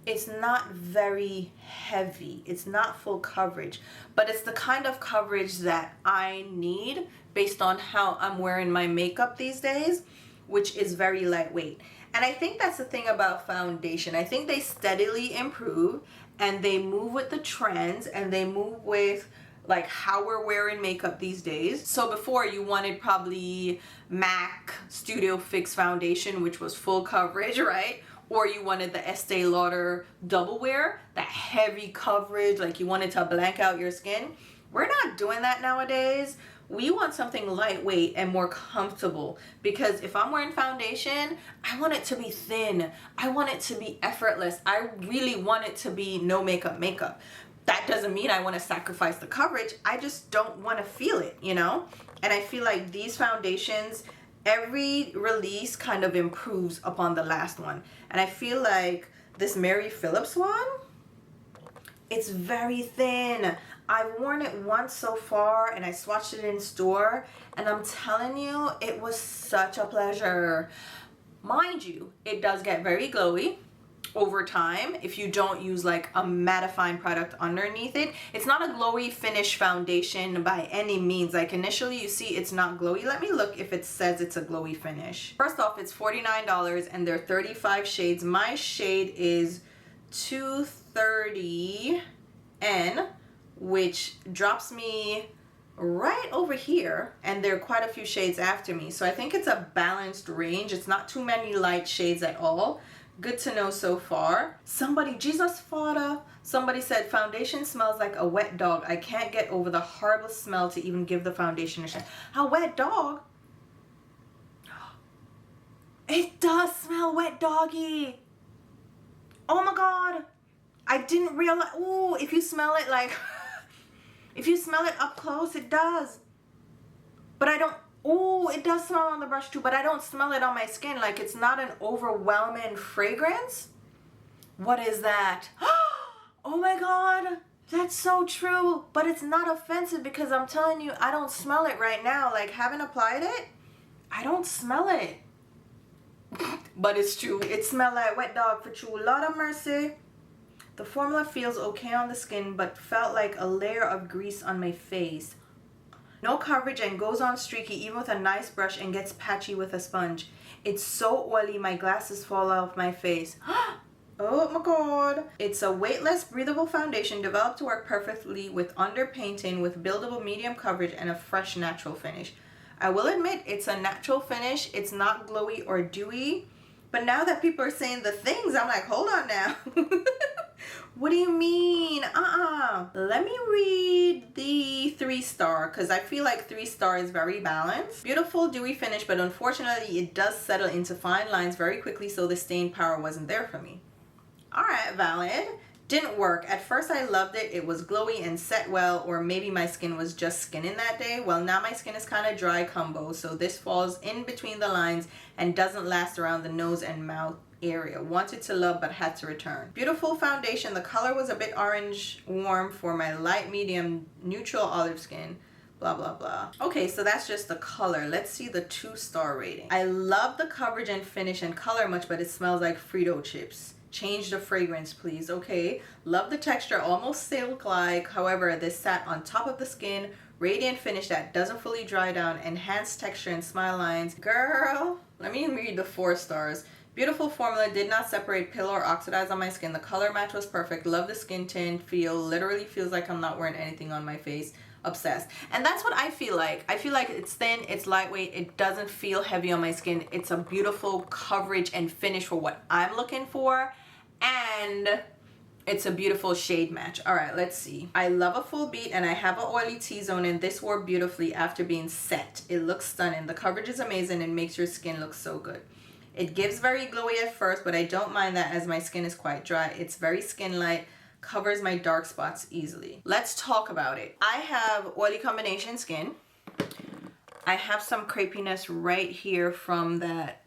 It's not very heavy. It's not full coverage, but it's the kind of coverage that I need based on how I'm wearing my makeup these days, which is very lightweight. And I think that's the thing about foundation. I think they steadily improve and they move with the trends and they move with like how we're wearing makeup these days. So before, you wanted probably MAC Studio Fix foundation, which was full coverage, right? Or you wanted the Estee Lauder Double Wear, that heavy coverage, like you wanted to blank out your skin. We're not doing that nowadays. We want something lightweight and more comfortable, because if I'm wearing foundation, I want it to be thin. I want it to be effortless. I really want it to be no makeup. That doesn't mean I want to sacrifice the coverage. I just don't want to feel it, you know? And I feel like these foundations, every release kind of improves upon the last one. And I feel like this Mary Phillips one, it's very thin. I've worn it once so far and I swatched it in store, and I'm telling you, it was such a pleasure. Mind you, it does get very glowy over time if you don't use like a mattifying product underneath it. It's not a glowy finish foundation by any means. Like initially you see it's not glowy. Let me look if it says it's a glowy finish. First off, it's $49 and there are 35 shades. My shade is 230N, which drops me right over here, and there are quite a few shades after me. So I think it's a balanced range. It's not too many light shades at all. Good to know so far. Somebody, Jesus Father, somebody said foundation smells like a wet dog. I can't get over the horrible smell to even give the foundation a shot. A wet dog? It does smell wet doggy. Oh my God. I didn't realize. Ooh, if you smell it like, if you smell it up close, it does. But I don't, ooh, it does smell on the brush too, but I don't smell it on my skin. Like, it's not an overwhelming fragrance. What is that? Oh my God, that's so true. But it's not offensive because I'm telling you, I don't smell it right now. Like, haven't applied it, I don't smell it. But it's true. It smells like wet dog for true. Lord of mercy. The formula feels okay on the skin, but felt like a layer of grease on my face. No coverage and goes on streaky even with a nice brush and gets patchy with a sponge. It's so oily, my glasses fall off my face. Oh my God. It's a weightless, breathable foundation developed to work perfectly with underpainting with buildable medium coverage and a fresh natural finish. I will admit it's a natural finish. It's not glowy or dewy. But now that people are saying the things, I'm like, hold on now. What do you mean? Let me read the 3-star because I feel like 3-star is very balanced. Beautiful dewy finish, but unfortunately it does settle into fine lines very quickly, so the stain power wasn't there for me. Alright, valid. Didn't work. At first I loved it. It was glowy and set well, or maybe my skin was just skinning that day. Well, now my skin is kind of dry combo, so this falls in between the lines and doesn't last around the nose and mouth area. Wanted to love but had to return. Beautiful foundation. The color was a bit orange warm for my light medium neutral olive skin. Blah blah blah. Okay, so that's just the color. Let's see the 2-star rating. I love the coverage and finish and color much, but it smells like Frito chips. Change the fragrance, please. Okay. Love the texture, almost silk-like. However, this sat on top of the skin. Radiant finish that doesn't fully dry down. Enhanced texture and smile lines. Girl, let me read the 4 stars. Beautiful formula, did not separate, pill, or oxidize on my skin. The color match was perfect. Love the skin tint feel. Literally feels like I'm not wearing anything on my face. Obsessed. And that's what I feel like. I feel like it's thin, it's lightweight, it doesn't feel heavy on my skin. It's a beautiful coverage and finish for what I'm looking for, and it's a beautiful shade match. All right, let's see. I love a full beat and I have an oily T-zone, and this wore beautifully after being set. It looks stunning. The coverage is amazing and makes your skin look so good. It gives very glowy at first, but I don't mind that as my skin is quite dry. It's very skin light, covers my dark spots easily. Let's talk about it. I have oily combination skin. I have some crepiness right here from that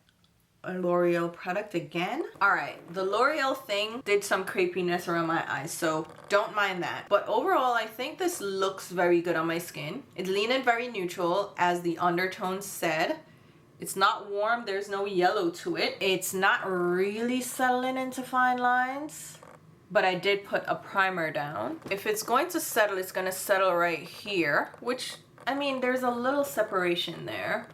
L'Oreal product again. All right, the L'Oreal thing did some crepiness around my eyes, so don't mind that. But overall, I think this looks very good on my skin. It's leaning very neutral, as the undertone said. It's not warm, there's no yellow to it. It's not really settling into fine lines, but I did put a primer down. If it's going to settle, it's gonna settle right here, which, I mean, there's a little separation there,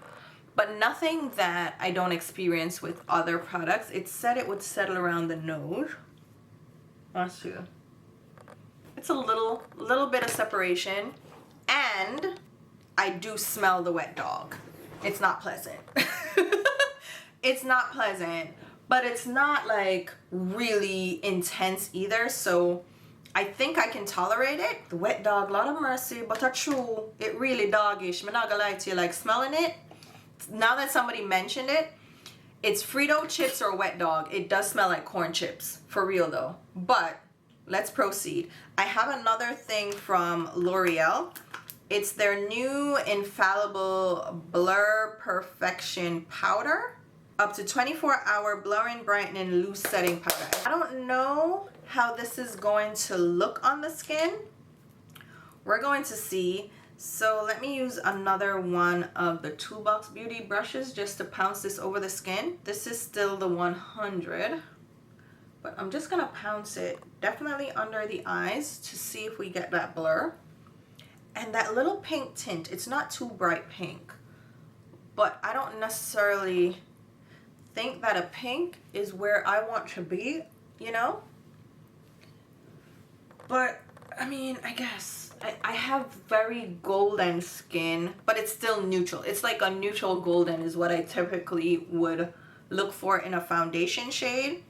but nothing that I don't experience with other products. It said it would settle around the nose. That's true. It's a little bit of separation, and I do smell the wet dog. It's not pleasant. It's not pleasant. But it's not like really intense either, so I think I can tolerate it. The wet dog, lot of mercy, but a true, it really doggish. I'm not gonna lie to you, like smelling it, now that somebody mentioned it, it's Frito chips or wet dog. It does smell like corn chips, for real though. But let's proceed. I have another thing from L'Oreal. It's their new Infallible Blur Perfection Powder. Up to 24-hour blurring, brightening, loose setting powder. I don't know how this is going to look on the skin. We're going to see. So let me use another one of the Toolbox Beauty brushes just to pounce this over the skin. This is still the 100, but I'm just gonna pounce it definitely under the eyes to see if we get that blur. And that little pink tint, it's not too bright pink, but I don't necessarily think that a pink is where I want to be, you know? But I mean, I guess I have very golden skin, but it's still neutral. It's like a neutral golden is what I typically would look for in a foundation shade.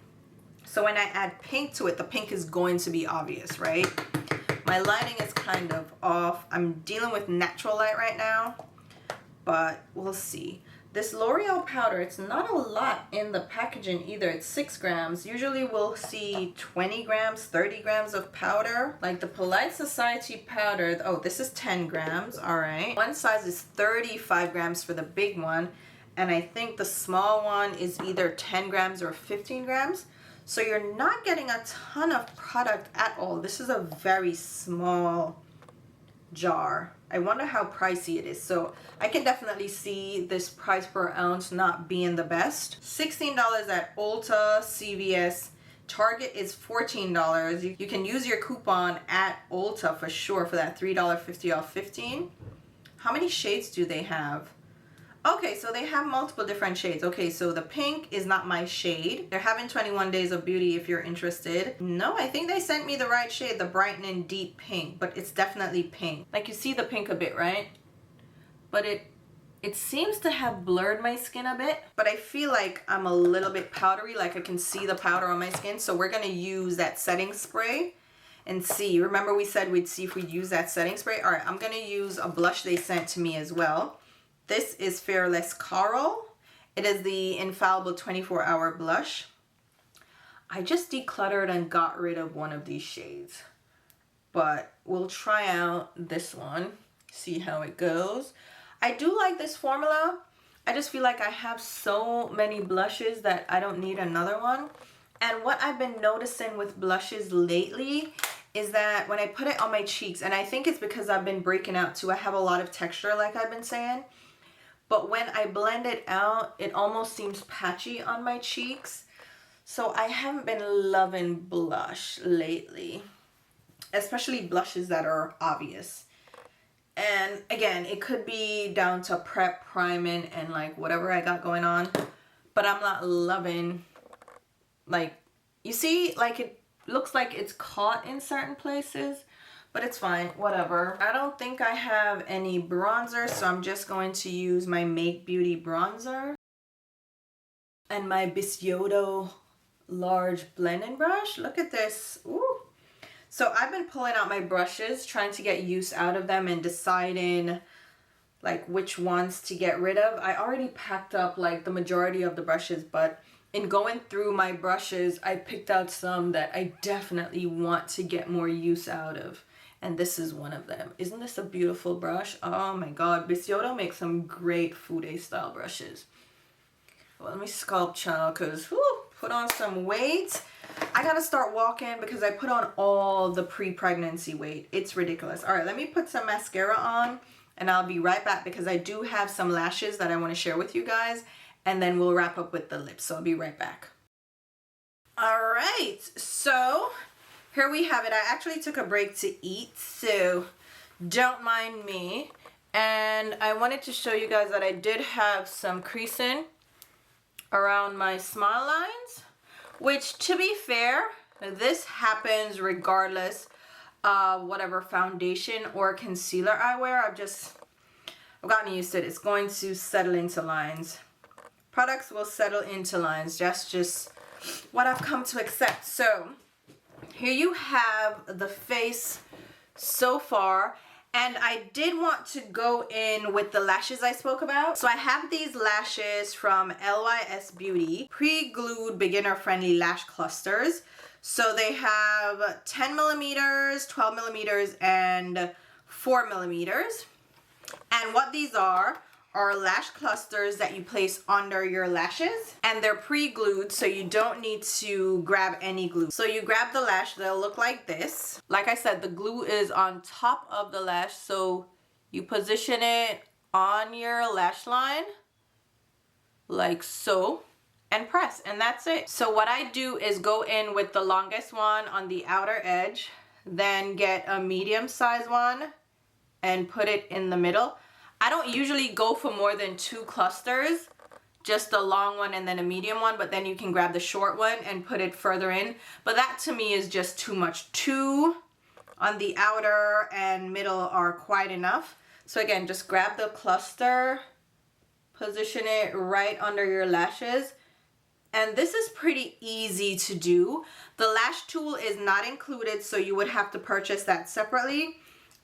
So when I add pink to it, the pink is going to be obvious, right? My lighting is kind of off. I'm dealing with natural light right now, but we'll see. This L'Oreal powder, it's not a lot in the packaging either. It's 6 grams. Usually we'll see 20 grams, 30 grams of powder. Like the Polite Society powder, oh, this is 10 grams, all right. One size is 35 grams for the big one, and I think the small one is either 10 grams or 15 grams. So you're not getting a ton of product at all. This is a very small jar. I wonder how pricey it is. So I can definitely see this price per ounce not being the best. $16 at Ulta, CVS. Target is $14. You can use your coupon at Ulta for sure for that $3.50 off 15. How many shades do they have? Okay, so they have multiple different shades. Okay, so the pink is not my shade. They're having 21 days of beauty if you're interested. No, I think they sent me the right shade, the brightening deep pink, but it's definitely pink. Like you see the pink a bit, right? But it seems to have blurred my skin a bit, but I feel like I'm a little bit powdery, like I can see the powder on my skin. So we're gonna use that setting spray and see. Remember we said we'd see if we'd use that setting spray? All right, I'm gonna use a blush they sent to me as well. This is Fearless Coral. It is the Infallible 24-hour blush. I just decluttered and got rid of one of these shades, but we'll try out this one, see how it goes. I do like this formula. I just feel like I have so many blushes that I don't need another one. And what I've been noticing with blushes lately is that when I put it on my cheeks, and I think it's because I've been breaking out too, I have a lot of texture like I've been saying. But when I blend it out, it almost seems patchy on my cheeks. So I haven't been loving blush lately, especially blushes that are obvious. And again, it could be down to prep, priming, and like whatever I got going on. But I'm not loving, like, you see, like it looks like it's caught in certain places. But it's fine, whatever. I don't think I have any bronzer, so I'm just going to use my Make Beauty bronzer and my Bisyodo large blending brush. Look at this. Ooh. So I've been pulling out my brushes, trying to get use out of them and deciding like which ones to get rid of. I already packed up like the majority of the brushes, but in going through my brushes, I picked out some that I definitely want to get more use out of. And this is one of them. Isn't this a beautiful brush? Oh my god, Bisyodo makes some great Fude style brushes. Well, let me sculpt channel because put on some weight. I gotta start walking because I put on all the pre-pregnancy weight. It's ridiculous. All right, let me put some mascara on and I'll be right back because I do have some lashes that I want to share with you guys, and then we'll wrap up with the lips. So I'll be right back. All right, so here we have it. I actually took a break to eat, so don't mind me. And I wanted to show you guys that I did have some creasing around my smile lines, which, to be fair, this happens regardless of whatever foundation or concealer I wear. I've gotten used to it. It's going to settle into lines. Products will settle into lines. That's just what I've come to accept. So here you have the face so far, and I did want to go in with the lashes I spoke about. So I have these lashes from LYS Beauty, pre-glued beginner friendly lash clusters. So they have 10 millimeters, 12 millimeters, and 4 millimeters. And what these are lash clusters that you place under your lashes, and they're pre-glued, so you don't need to grab any glue. So you grab the lash, they'll look like this. Like I said, the glue is on top of the lash, so you position it on your lash line like so and press, and that's it. So what I do is go in with the longest one on the outer edge, then get a medium size one and put it in the middle. I don't usually go for more than 2 clusters, just a long one and then a medium one, but then you can grab the short one and put it further in. But that to me is just too much. 2 on the outer and middle are quite enough. So again, just grab the cluster, position it right under your lashes. And this is pretty easy to do. The lash tool is not included, so you would have to purchase that separately.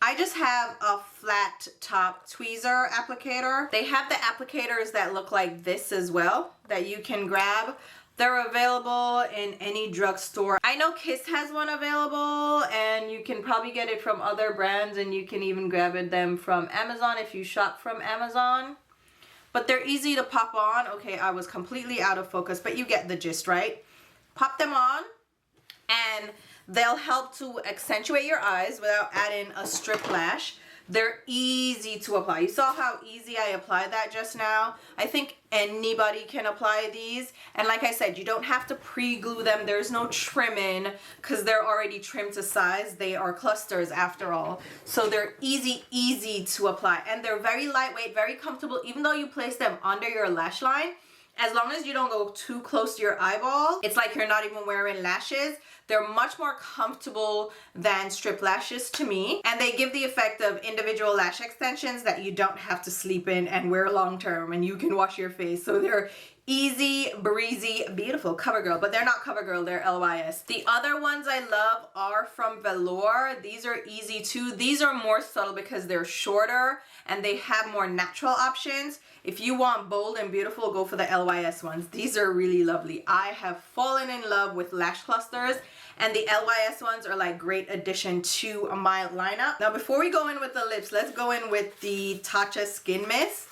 I just have a flat top tweezer applicator. They have the applicators that look like this as well that you can grab. They're available in any drugstore. I know Kiss has one available, and you can probably get it from other brands, and you can even grab them from Amazon if you shop from Amazon. But they're easy to pop on. Okay, I was completely out of focus, but you get the gist, right? Pop them on, and they'll help to accentuate your eyes without adding a strip lash. They're easy to apply. You saw how easy I applied that just now. I think anybody can apply these. And like I said, you don't have to pre-glue them. There's no trimming because they're already trimmed to size. They are clusters after all. So they're easy to apply. And they're very lightweight, very comfortable. Even though you place them under your lash line, as long as you don't go too close to your eyeball, it's like you're not even wearing lashes. They're much more comfortable than strip lashes to me. And they give the effect of individual lash extensions that you don't have to sleep in and wear long term, and you can wash your face. So they're easy, breezy, beautiful. CoverGirl, but they're not CoverGirl, they're LYS. The other ones I love are from Velour. These are easy too. These are more subtle because they're shorter and they have more natural options. If you want bold and beautiful, go for the LYS ones. These are really lovely. I have fallen in love with lash clusters, and the LYS ones are like great addition to my lineup. Now before we go in with the lips, let's go in with the Tatcha Skin Mist.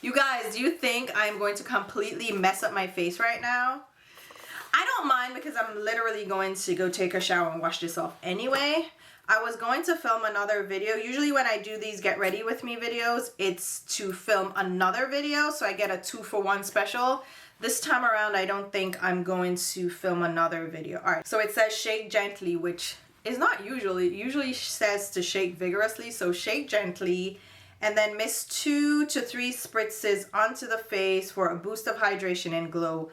You guys, do you think I'm going to completely mess up my face right now? I don't mind because I'm literally going to go take a shower and wash this off anyway. I was going to film another video. Usually when I do these get ready with me videos, it's to film another video, so I get a 2-for-1 special. This time around, I don't think I'm going to film another video. All right, so it says shake gently, which is not usually. It usually says to shake vigorously, so shake gently. And then mist 2 to 3 spritzes onto the face for a boost of hydration and glow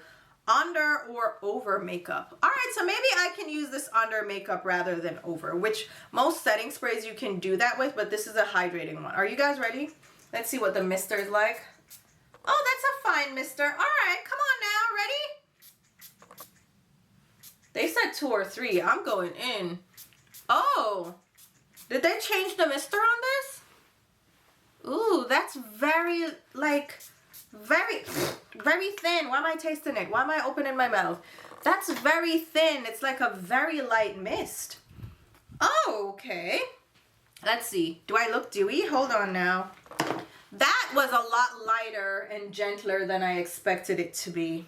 under or over makeup. All right, so maybe I can use this under makeup rather than over, which most setting sprays you can do that with, but this is a hydrating one. Are you guys ready? Let's see what the mister is like. Oh, that's a fine mister. All right, come on now, ready? They said 2 or 3. I'm going in. Oh, did they change the mister on this? Ooh, that's very, like, very thin. Why am I tasting it? Why am I opening my mouth? That's very thin. It's like a very light mist. Oh, okay. Let's see. Do I look dewy? Hold on now. That was a lot lighter and gentler than I expected it to be.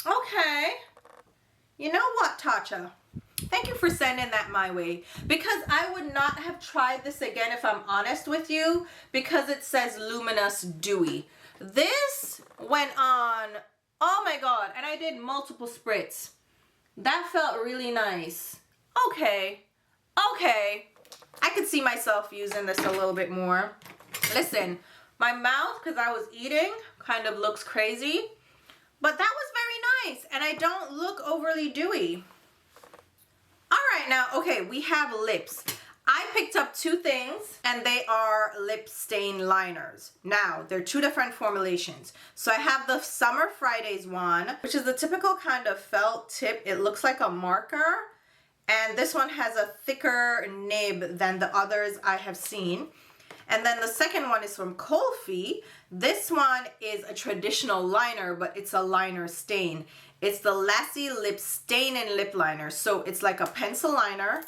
Okay. You know what, Tatcha? Thank you for sending that my way, because I would not have tried this again if I'm honest with you, because it says luminous dewy. This went on, oh my god, and I did multiple spritz. That felt really nice. Okay, I could see myself using this a little bit more. Listen, my mouth, because I was eating, kind of looks crazy, but that was very nice, and I don't look overly dewy. All right, now, okay, we have lips. I picked up 2 things, and they are lip stain liners. Now, they're 2 different formulations. So I have the Summer Fridays one, which is the typical kind of felt tip. It looks like a marker, and this one has a thicker nib than the others I have seen. And then the second one is from Colfi. This one is a traditional liner, but it's a liner stain. It's the Lassie Lip Stain and Lip Liner. So it's like a pencil liner,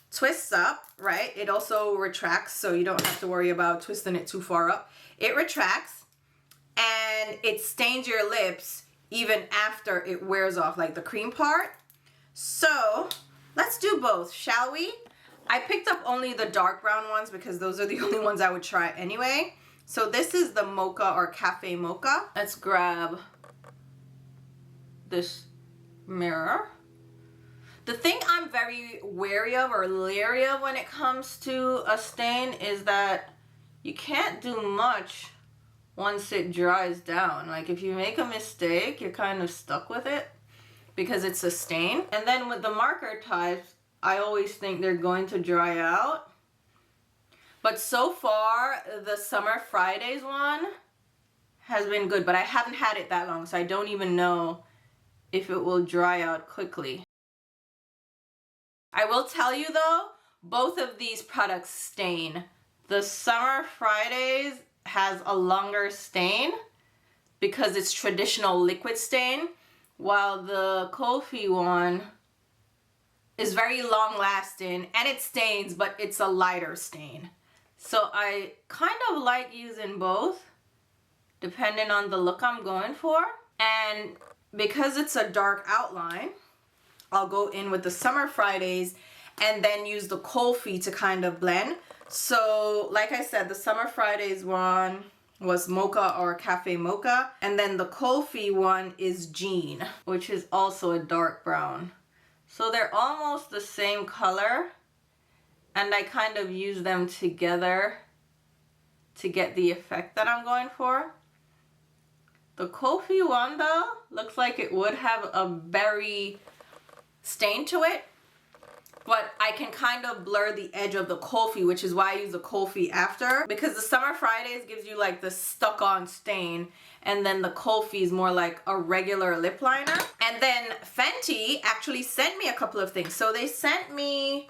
twists up, right? It also retracts, so you don't have to worry about twisting it too far up. It retracts, and it stains your lips even after it wears off, like the cream part. So let's do both, shall we? I picked up only the dark brown ones because those are the only ones I would try anyway. So this is the Mocha or Cafe Mocha. Let's grab this mirror. The thing I'm very wary of or leery of when it comes to a stain is that you can't do much once it dries down. Like if you make a mistake, you're kind of stuck with it because it's a stain. And then with the marker types, I always think they're going to dry out. But so far, the Summer Fridays one has been good, but I haven't had it that long, so I don't even know if it will dry out quickly. I will tell you though, both of these products stain. The Summer Fridays has a longer stain because it's traditional liquid stain, while the Kofi one is very long lasting and it stains, but it's a lighter stain. So I kind of like using both depending on the look I'm going for. And because it's a dark outline, I'll go in with the Summer Fridays and then use the Kofi to kind of blend. So like I said, the Summer Fridays one was Mocha or Cafe Mocha, and then the Kofi one is Jean, which is also a dark brown. So they're almost the same color, and I kind of use them together to get the effect that I'm going for. The Kofi one though looks like it would have a berry stain to it, but I can kind of blur the edge of the Kofi, which is why I use the Kofi after, because the Summer Fridays gives you like the stuck on stain, and then the Kofi is more like a regular lip liner. And then Fenty actually sent me a couple of things. So they sent me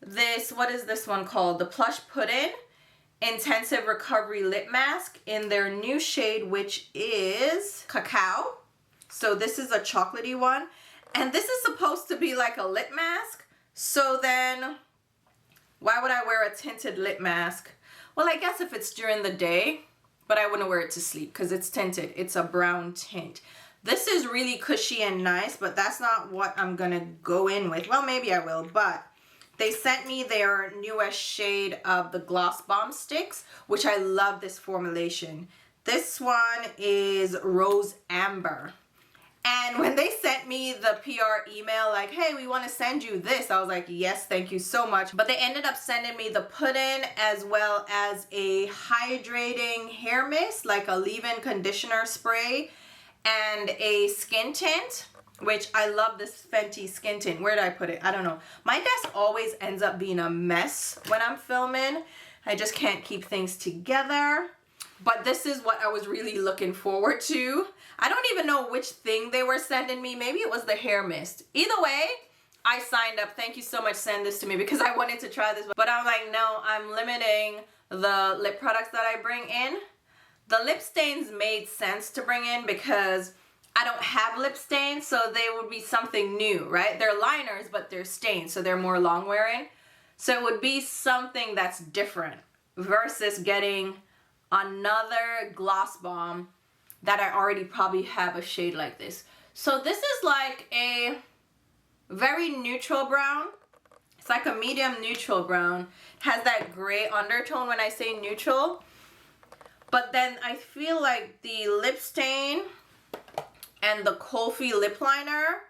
this, what is this one called? The Plush Puddin' Intensive Recovery Lip Mask in their new shade, which is Cacao. So this is a chocolatey one. And this is supposed to be like a lip mask. So then why would I wear a tinted lip mask? Well, I guess if it's during the day, but I wouldn't wear it to sleep because it's tinted. It's a brown tint. This is really cushy and nice, but that's not what I'm gonna go in with. Well, maybe I will, but they sent me their newest shade of the Gloss Bomb Sticks, which I love this formulation. This one is Rose Amber. And when they sent me the PR email like, hey, we want to send you this, I was like, yes, thank you so much. But they ended up sending me the pudding as well as a hydrating hair mist, like a leave-in conditioner spray, and a skin tint, which I love this Fenty skin tint. Where did I put it? I don't know. My desk always ends up being a mess when I'm filming. I just can't keep things together. But this is what I was really looking forward to. I don't even know which thing they were sending me. Maybe it was the hair mist. Either way, I signed up. Thank you so much. Send this to me because I wanted to try this. But I'm like, no, I'm limiting the lip products that I bring in. The lip stains made sense to bring in because I don't have lip stains, so they would be something new, right? They're liners, but they're stains, so they're more long wearing. So it would be something that's different versus getting another gloss bomb that I already probably have a shade like this. So this is like a very neutral brown. It's like a medium neutral brown. It has that gray undertone when I say neutral. But then I feel like the lip stain and the Kofi lip liner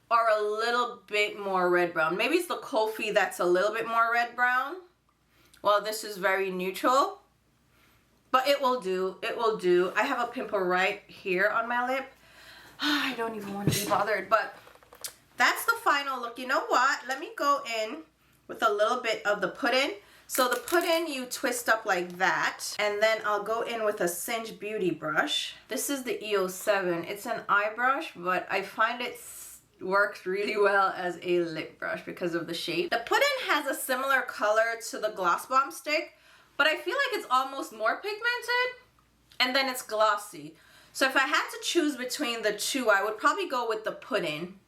are a little bit more red brown. Maybe it's the Kofi that's a little bit more red brown. Well, this is very neutral. But it will do. It will do. I have a pimple right here on my lip. I don't even want to be bothered. But that's the final look. You know what? Let me go in with a little bit of the pudding. So the pudding you twist up like that. And then I'll go in with a Singe Beauty brush. This is the EO7. It's an eye brush, but I find it works really well as a lip brush because of the shape. The pudding has a similar color to the Gloss Bomb Stick, but I feel like it's almost more pigmented, and then it's glossy. So if I had to choose between the two, I would probably go with the pudding.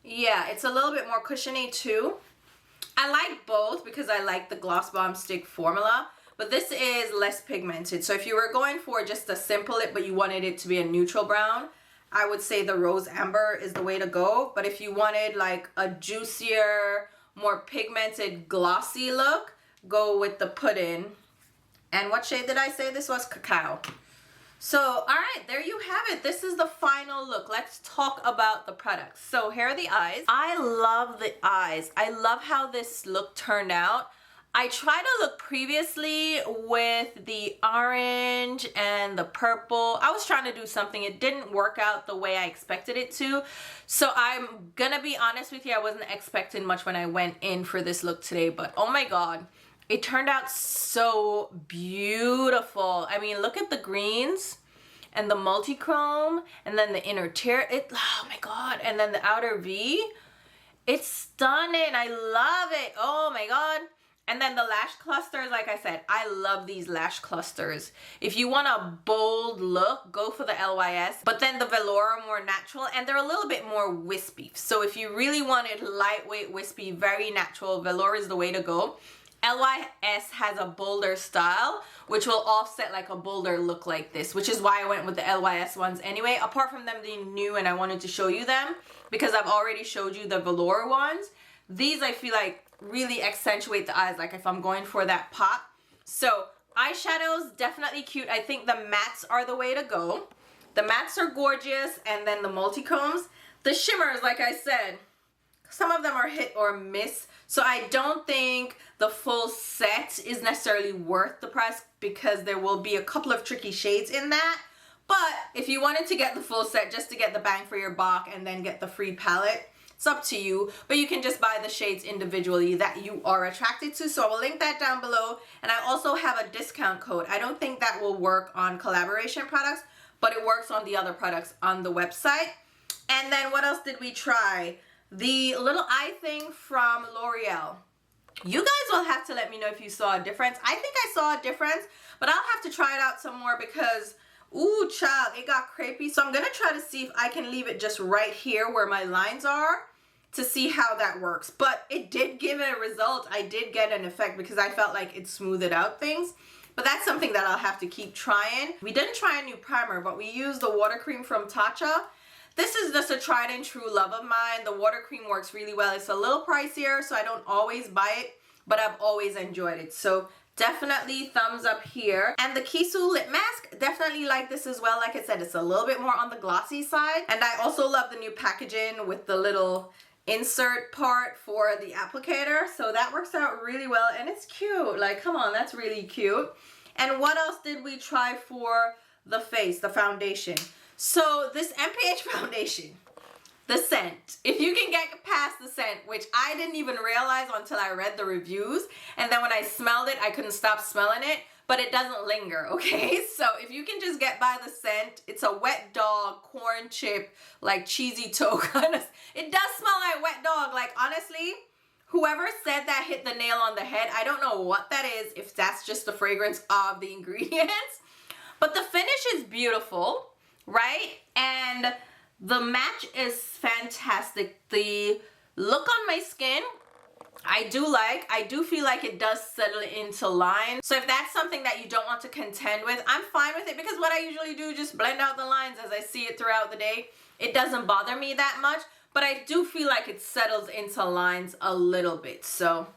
Yeah, it's a little bit more cushiony too. I like both because I like the Gloss Bomb Stick formula, but this is less pigmented. So if you were going for just a simple lip, but you wanted it to be a neutral brown, I would say the Rose Amber is the way to go. But if you wanted like a juicier, more pigmented, glossy look, go with the pudding. And what shade did I say this was? Cacao. So, all right, there you have it. This is the final look. Let's talk about the products. So here are the eyes. I love the eyes. I love how this look turned out. I tried to look previously with the orange and the purple. I was trying to do something. It didn't work out the way I expected it to. So I'm gonna be honest with you, I wasn't expecting much when I went in for this look today, but oh my God, it turned out so beautiful. I mean, look at the greens and the multi-chrome and then the inner tear. Oh my God, and then the outer V. It's stunning. I love it. Oh my God. And then the lash clusters, like I said, I love these lash clusters. If you want a bold look, go for the LYS. But then the velour are more natural and they're a little bit more wispy. So if you really wanted lightweight, wispy, very natural, velour is the way to go. LYS has a bolder style, which will offset like a bolder look like this, which is why I went with the LYS ones anyway. Apart from them being new and I wanted to show you them because I've already showed you the velour ones. These I feel like really accentuate the eyes, like if I'm going for that pop. So eyeshadows, definitely cute. I think the mattes are the way to go. The mattes are gorgeous, and then the multi-chromes. The shimmers, like I said, some of them are hit or miss. So I don't think the full set is necessarily worth the price because there will be a couple of tricky shades in that. But if you wanted to get the full set just to get the bang for your buck and then get the free palette, it's up to you, but you can just buy the shades individually that you are attracted to. So I will link that down below. And I also have a discount code. I don't think that will work on collaboration products, but it works on the other products on the website. And then what else did we try? The little eye thing from L'Oreal. You guys will have to let me know if you saw a difference. I think I saw a difference, but I'll have to try it out some more because ooh, child, it got crepey. So I'm gonna try to see if I can leave it just right here where my lines are to see how that works. But it did give it a result. I did get an effect because I felt like it smoothed out things. But that's something that I'll have to keep trying. We didn't try a new primer, but we used the water cream from Tatcha. This is just a tried and true love of mine. The water cream works really well. It's a little pricier, so I don't always buy it, but I've always enjoyed it. So definitely thumbs up here. And the Kisu lip mask, definitely like this as well. Like I said, it's a little bit more on the glossy side. And I also love the new packaging with the little insert part for the applicator. So that works out really well and it's cute. Like, come on, that's really cute. And what else did we try for the face, the foundation? So this MPH foundation, the scent, if you can get past the scent, which I didn't even realize until I read the reviews, and then when I smelled it, I couldn't stop smelling it, but it doesn't linger, okay? So if you can just get by the scent, it's a wet dog, corn chip, like cheesy toe kind of, it does smell like wet dog. Like honestly, whoever said that hit the nail on the head. I don't know what that is, if that's just the fragrance of the ingredients, but the finish is beautiful, right? And the match is fantastic. The look on my skin, I do feel like it does settle into line. So if that's something that you don't want to contend with, I'm fine with it because what I usually do is just blend out the lines as I see it throughout the day. It doesn't bother me that much, but I do feel like it settles into lines a little bit. So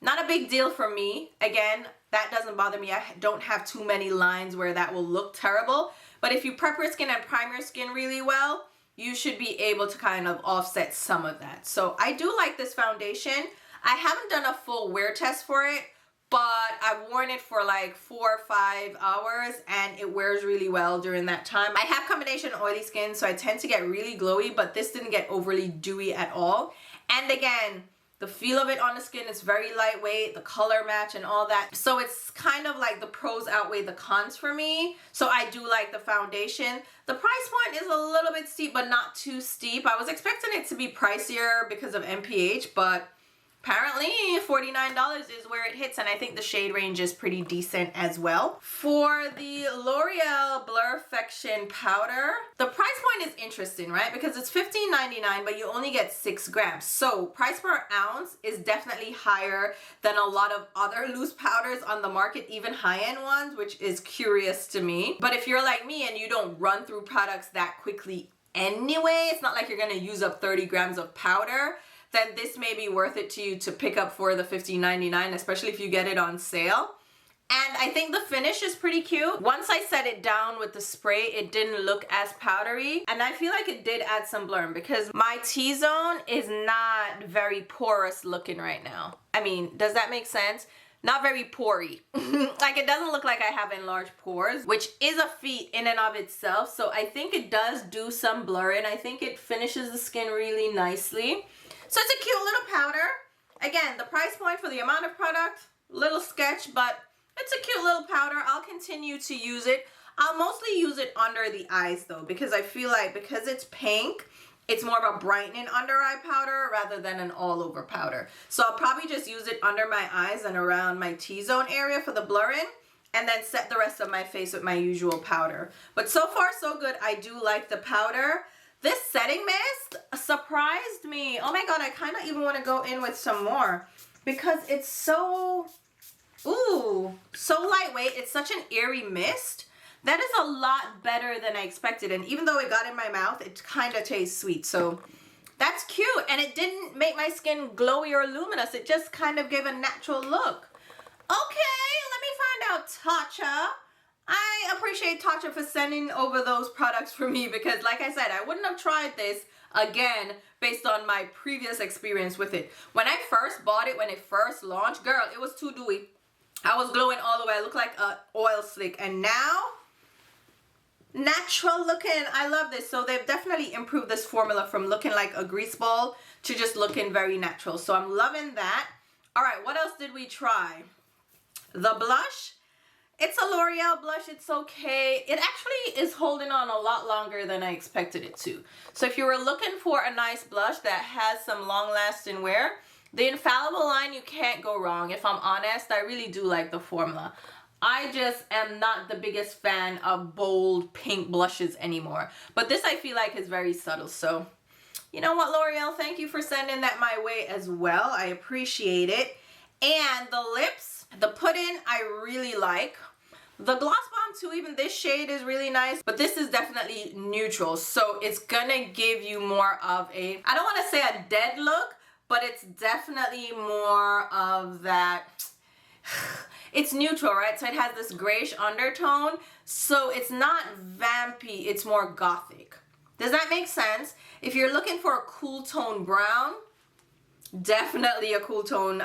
not a big deal for me. Again, that doesn't bother me. I don't have too many lines where that will look terrible. But if you prep your skin and prime your skin really well, you should be able to kind of offset some of that. So I do like this foundation. I haven't done a full wear test for it, but I've worn it for like 4 or 5 hours and it wears really well during that time. I have combination oily skin, so I tend to get really glowy, but this didn't get overly dewy at all. And again, the feel of it on the skin is very lightweight, the color match and all that. So it's kind of like the pros outweigh the cons for me. So I do like the foundation. The price point is a little bit steep, but not too steep. I was expecting it to be pricier because of MPH, but apparently $49 is where it hits, and I think the shade range is pretty decent as well. For the L'Oreal Blurfection powder, the price point is interesting, right? Because it's $15.99, but you only get 6 grams. So price per ounce is definitely higher than a lot of other loose powders on the market, even high-end ones, which is curious to me. But if you're like me and you don't run through products that quickly anyway, it's not like you're gonna use up 30 grams of powder, then this may be worth it to you to pick up for the $15.99, especially if you get it on sale. And I think the finish is pretty cute. Once I set it down with the spray, it didn't look as powdery. And I feel like it did add some blur because my T-zone is not very porous looking right now. I mean, does that make sense? Not very pory. Like, it doesn't look like I have enlarged pores, which is a feat in and of itself. So I think it does do some blurring. I think it finishes the skin really nicely. So it's a cute little powder. Again, the price point for the amount of product, little sketch, but it's a cute little powder. I'll continue to use it. I'll mostly use it under the eyes though, because I feel like because it's pink, it's more of a brightening under eye powder rather than an all over powder. So I'll probably just use it under my eyes and around my T-zone area for the blurring, and then set the rest of my face with my usual powder. But so far so good. I do like the powder. This setting mist surprised me. Oh my God, I kind of even want to go in with some more because it's so... Ooh, so lightweight. It's such an airy mist. That is a lot better than I expected. And even though it got in my mouth, it kind of tastes sweet. So that's cute. And it didn't make my skin glowy or luminous. It just kind of gave a natural look. Okay, let me find out Tatcha. I appreciate Tatcha for sending over those products for me because like I said, I wouldn't have tried this again based on my previous experience with it. When I first bought it, when it first launched, girl, it was too dewy. I was glowing all the way. I looked like an oil slick. And now, natural looking. I love this. So they've definitely improved this formula from looking like a grease ball to just looking very natural. So I'm loving that. All right, what else did we try? The blush. It's a L'Oreal blush. It's okay. It actually is holding on a lot longer than I expected it to. So if you were looking for a nice blush that has some long-lasting wear, the Infallible line, you can't go wrong. If I'm honest, I really do like the formula. I just am not the biggest fan of bold pink blushes anymore. But this I feel like is very subtle. So, you know what, L'Oreal? Thank you for sending that my way as well. I appreciate it. And the lips, the pudding, I really like. The Gloss Bomb too, even this shade is really nice. But this is definitely neutral. So it's gonna give you more of a, I don't want to say a dead look, but it's definitely more of that, it's neutral, right? So it has this grayish undertone. So it's not vampy, it's more gothic. Does that make sense? If you're looking for a cool tone brown, definitely a cool tone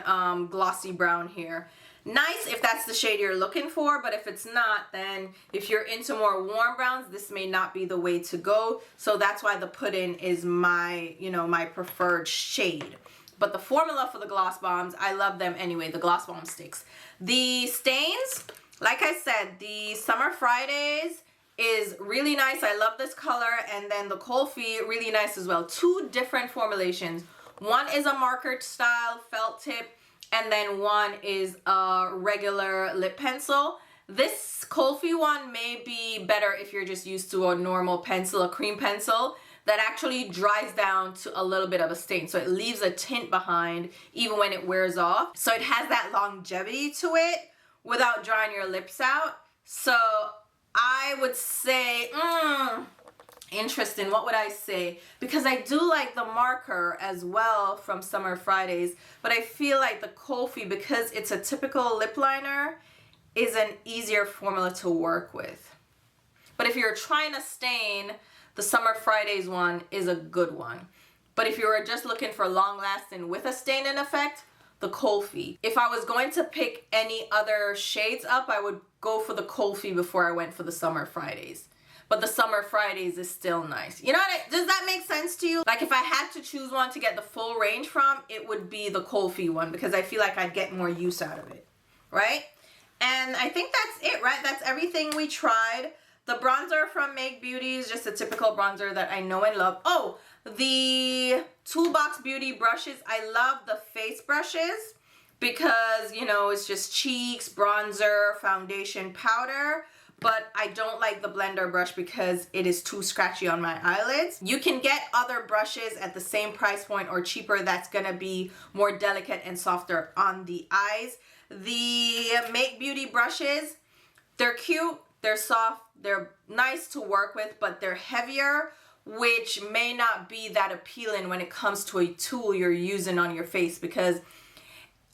glossy brown here. Nice if that's the shade you're looking for, but if it's not, then if you're into more warm browns, this may not be the way to go. So that's why the pudding is my, you know, my preferred shade. But the formula for the Gloss Bombs, I love them anyway, the Gloss Bomb sticks. The stains, like I said, the Summer Fridays is really nice. I love this color. And then the Colfie, really nice as well. Two different formulations. One is a marker style felt tip, and then one is a regular lip pencil. This Colfie one may be better if you're just used to a normal pencil, a cream pencil that actually dries down to a little bit of a stain. So it leaves a tint behind even when it wears off. So it has that longevity to it without drying your lips out. So I would say, interesting, what would I say? Because I do like the marker as well from Summer Fridays, but I feel like the Colfie, because it's a typical lip liner, is an easier formula to work with. But if you're trying to stain, the Summer Fridays one is a good one. But if you were just looking for long lasting with a staining effect, the Colfie. If I was going to pick any other shades up, I would go for the Colfie before I went for the Summer Fridays. But the Summer Fridays is still nice. You know what? Does that make sense to you? Like if I had to choose one to get the full range from, it would be the Colfie one because I feel like I'd get more use out of it, right? And I think that's it, right? That's everything we tried. The bronzer from Make Beauty is just a typical bronzer that I know and love. Oh, the Toolbox Beauty brushes. I love the face brushes because, you know, it's just cheeks, bronzer, foundation, powder. But I don't like the blender brush because it is too scratchy on my eyelids. You can get other brushes at the same price point or cheaper that's gonna be more delicate and softer on the eyes. The Make Beauty brushes, they're cute, they're soft, they're nice to work with, but they're heavier, which may not be that appealing when it comes to a tool you're using on your face because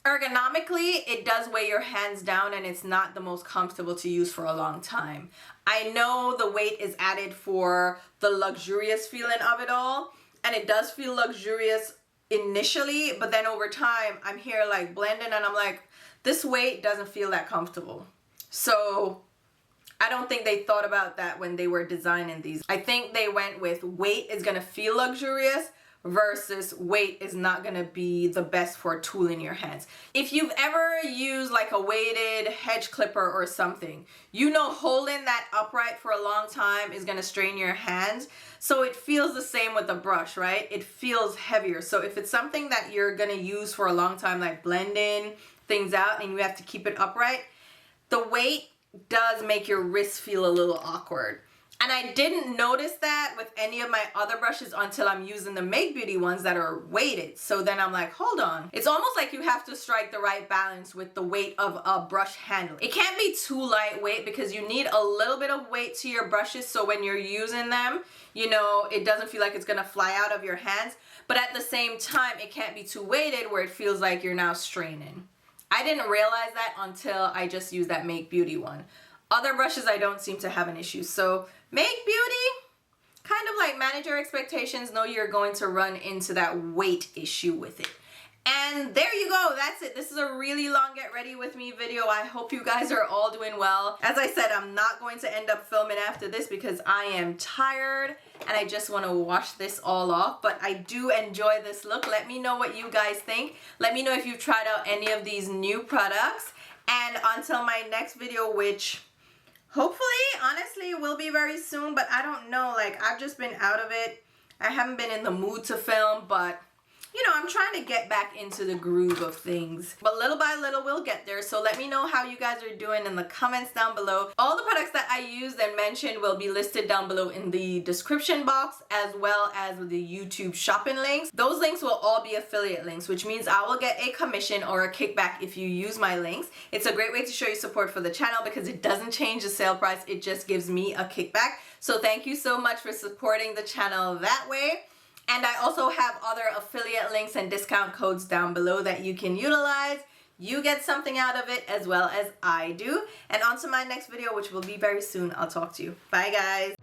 Ergonomically, it does weigh your hands down and it's not the most comfortable to use for a long time. I know the weight is added for the luxurious feeling of it all, and it does feel luxurious initially, but then over time I'm here like blending and I'm like, this weight doesn't feel that comfortable. So I don't think they thought about that when they were designing these. I think they went with weight is gonna feel luxurious versus weight is not gonna be the best for a tool in your hands. If you've ever used like a weighted hedge clipper or something, you know holding that upright for a long time is gonna strain your hands. So it feels the same with the brush, right? It feels heavier. So if it's something that you're gonna use for a long time, like blending things out and you have to keep it upright, the weight does make your wrist feel a little awkward. And I didn't notice that with any of my other brushes until I'm using the Make Beauty ones that are weighted. So then I'm like, hold on. It's almost like you have to strike the right balance with the weight of a brush handle. It can't be too lightweight because you need a little bit of weight to your brushes so when you're using them, you know, it doesn't feel like it's gonna fly out of your hands. But at the same time, it can't be too weighted where it feels like you're now straining. I didn't realize that until I just used that Make Beauty one. Other brushes I don't seem to have an issue. So Make Beauty, kind of like manage your expectations, know you're going to run into that weight issue with it. And there you go, that's it. This is a really long get ready with me video. I hope you guys are all doing well. As I said, I'm not going to end up filming after this because I am tired and I just want to wash this all off. But I do enjoy this look. Let me know what you guys think. Let me know if you've tried out any of these new products. And until my next video, which hopefully, honestly, will be very soon, but I don't know, like, I've just been out of it. I haven't been in the mood to film, but, you know, I'm trying to get back into the groove of things. But little by little, we'll get there. So let me know how you guys are doing in the comments down below. All the products that I used and mentioned will be listed down below in the description box, as well as the YouTube shopping links. Those links will all be affiliate links, which means I will get a commission or a kickback if you use my links. It's a great way to show your support for the channel because it doesn't change the sale price. It just gives me a kickback. So thank you so much for supporting the channel that way. And I also have other affiliate links and discount codes down below that you can utilize. You get something out of it as well as I do. And on to my next video, which will be very soon. I'll talk to you. Bye, guys.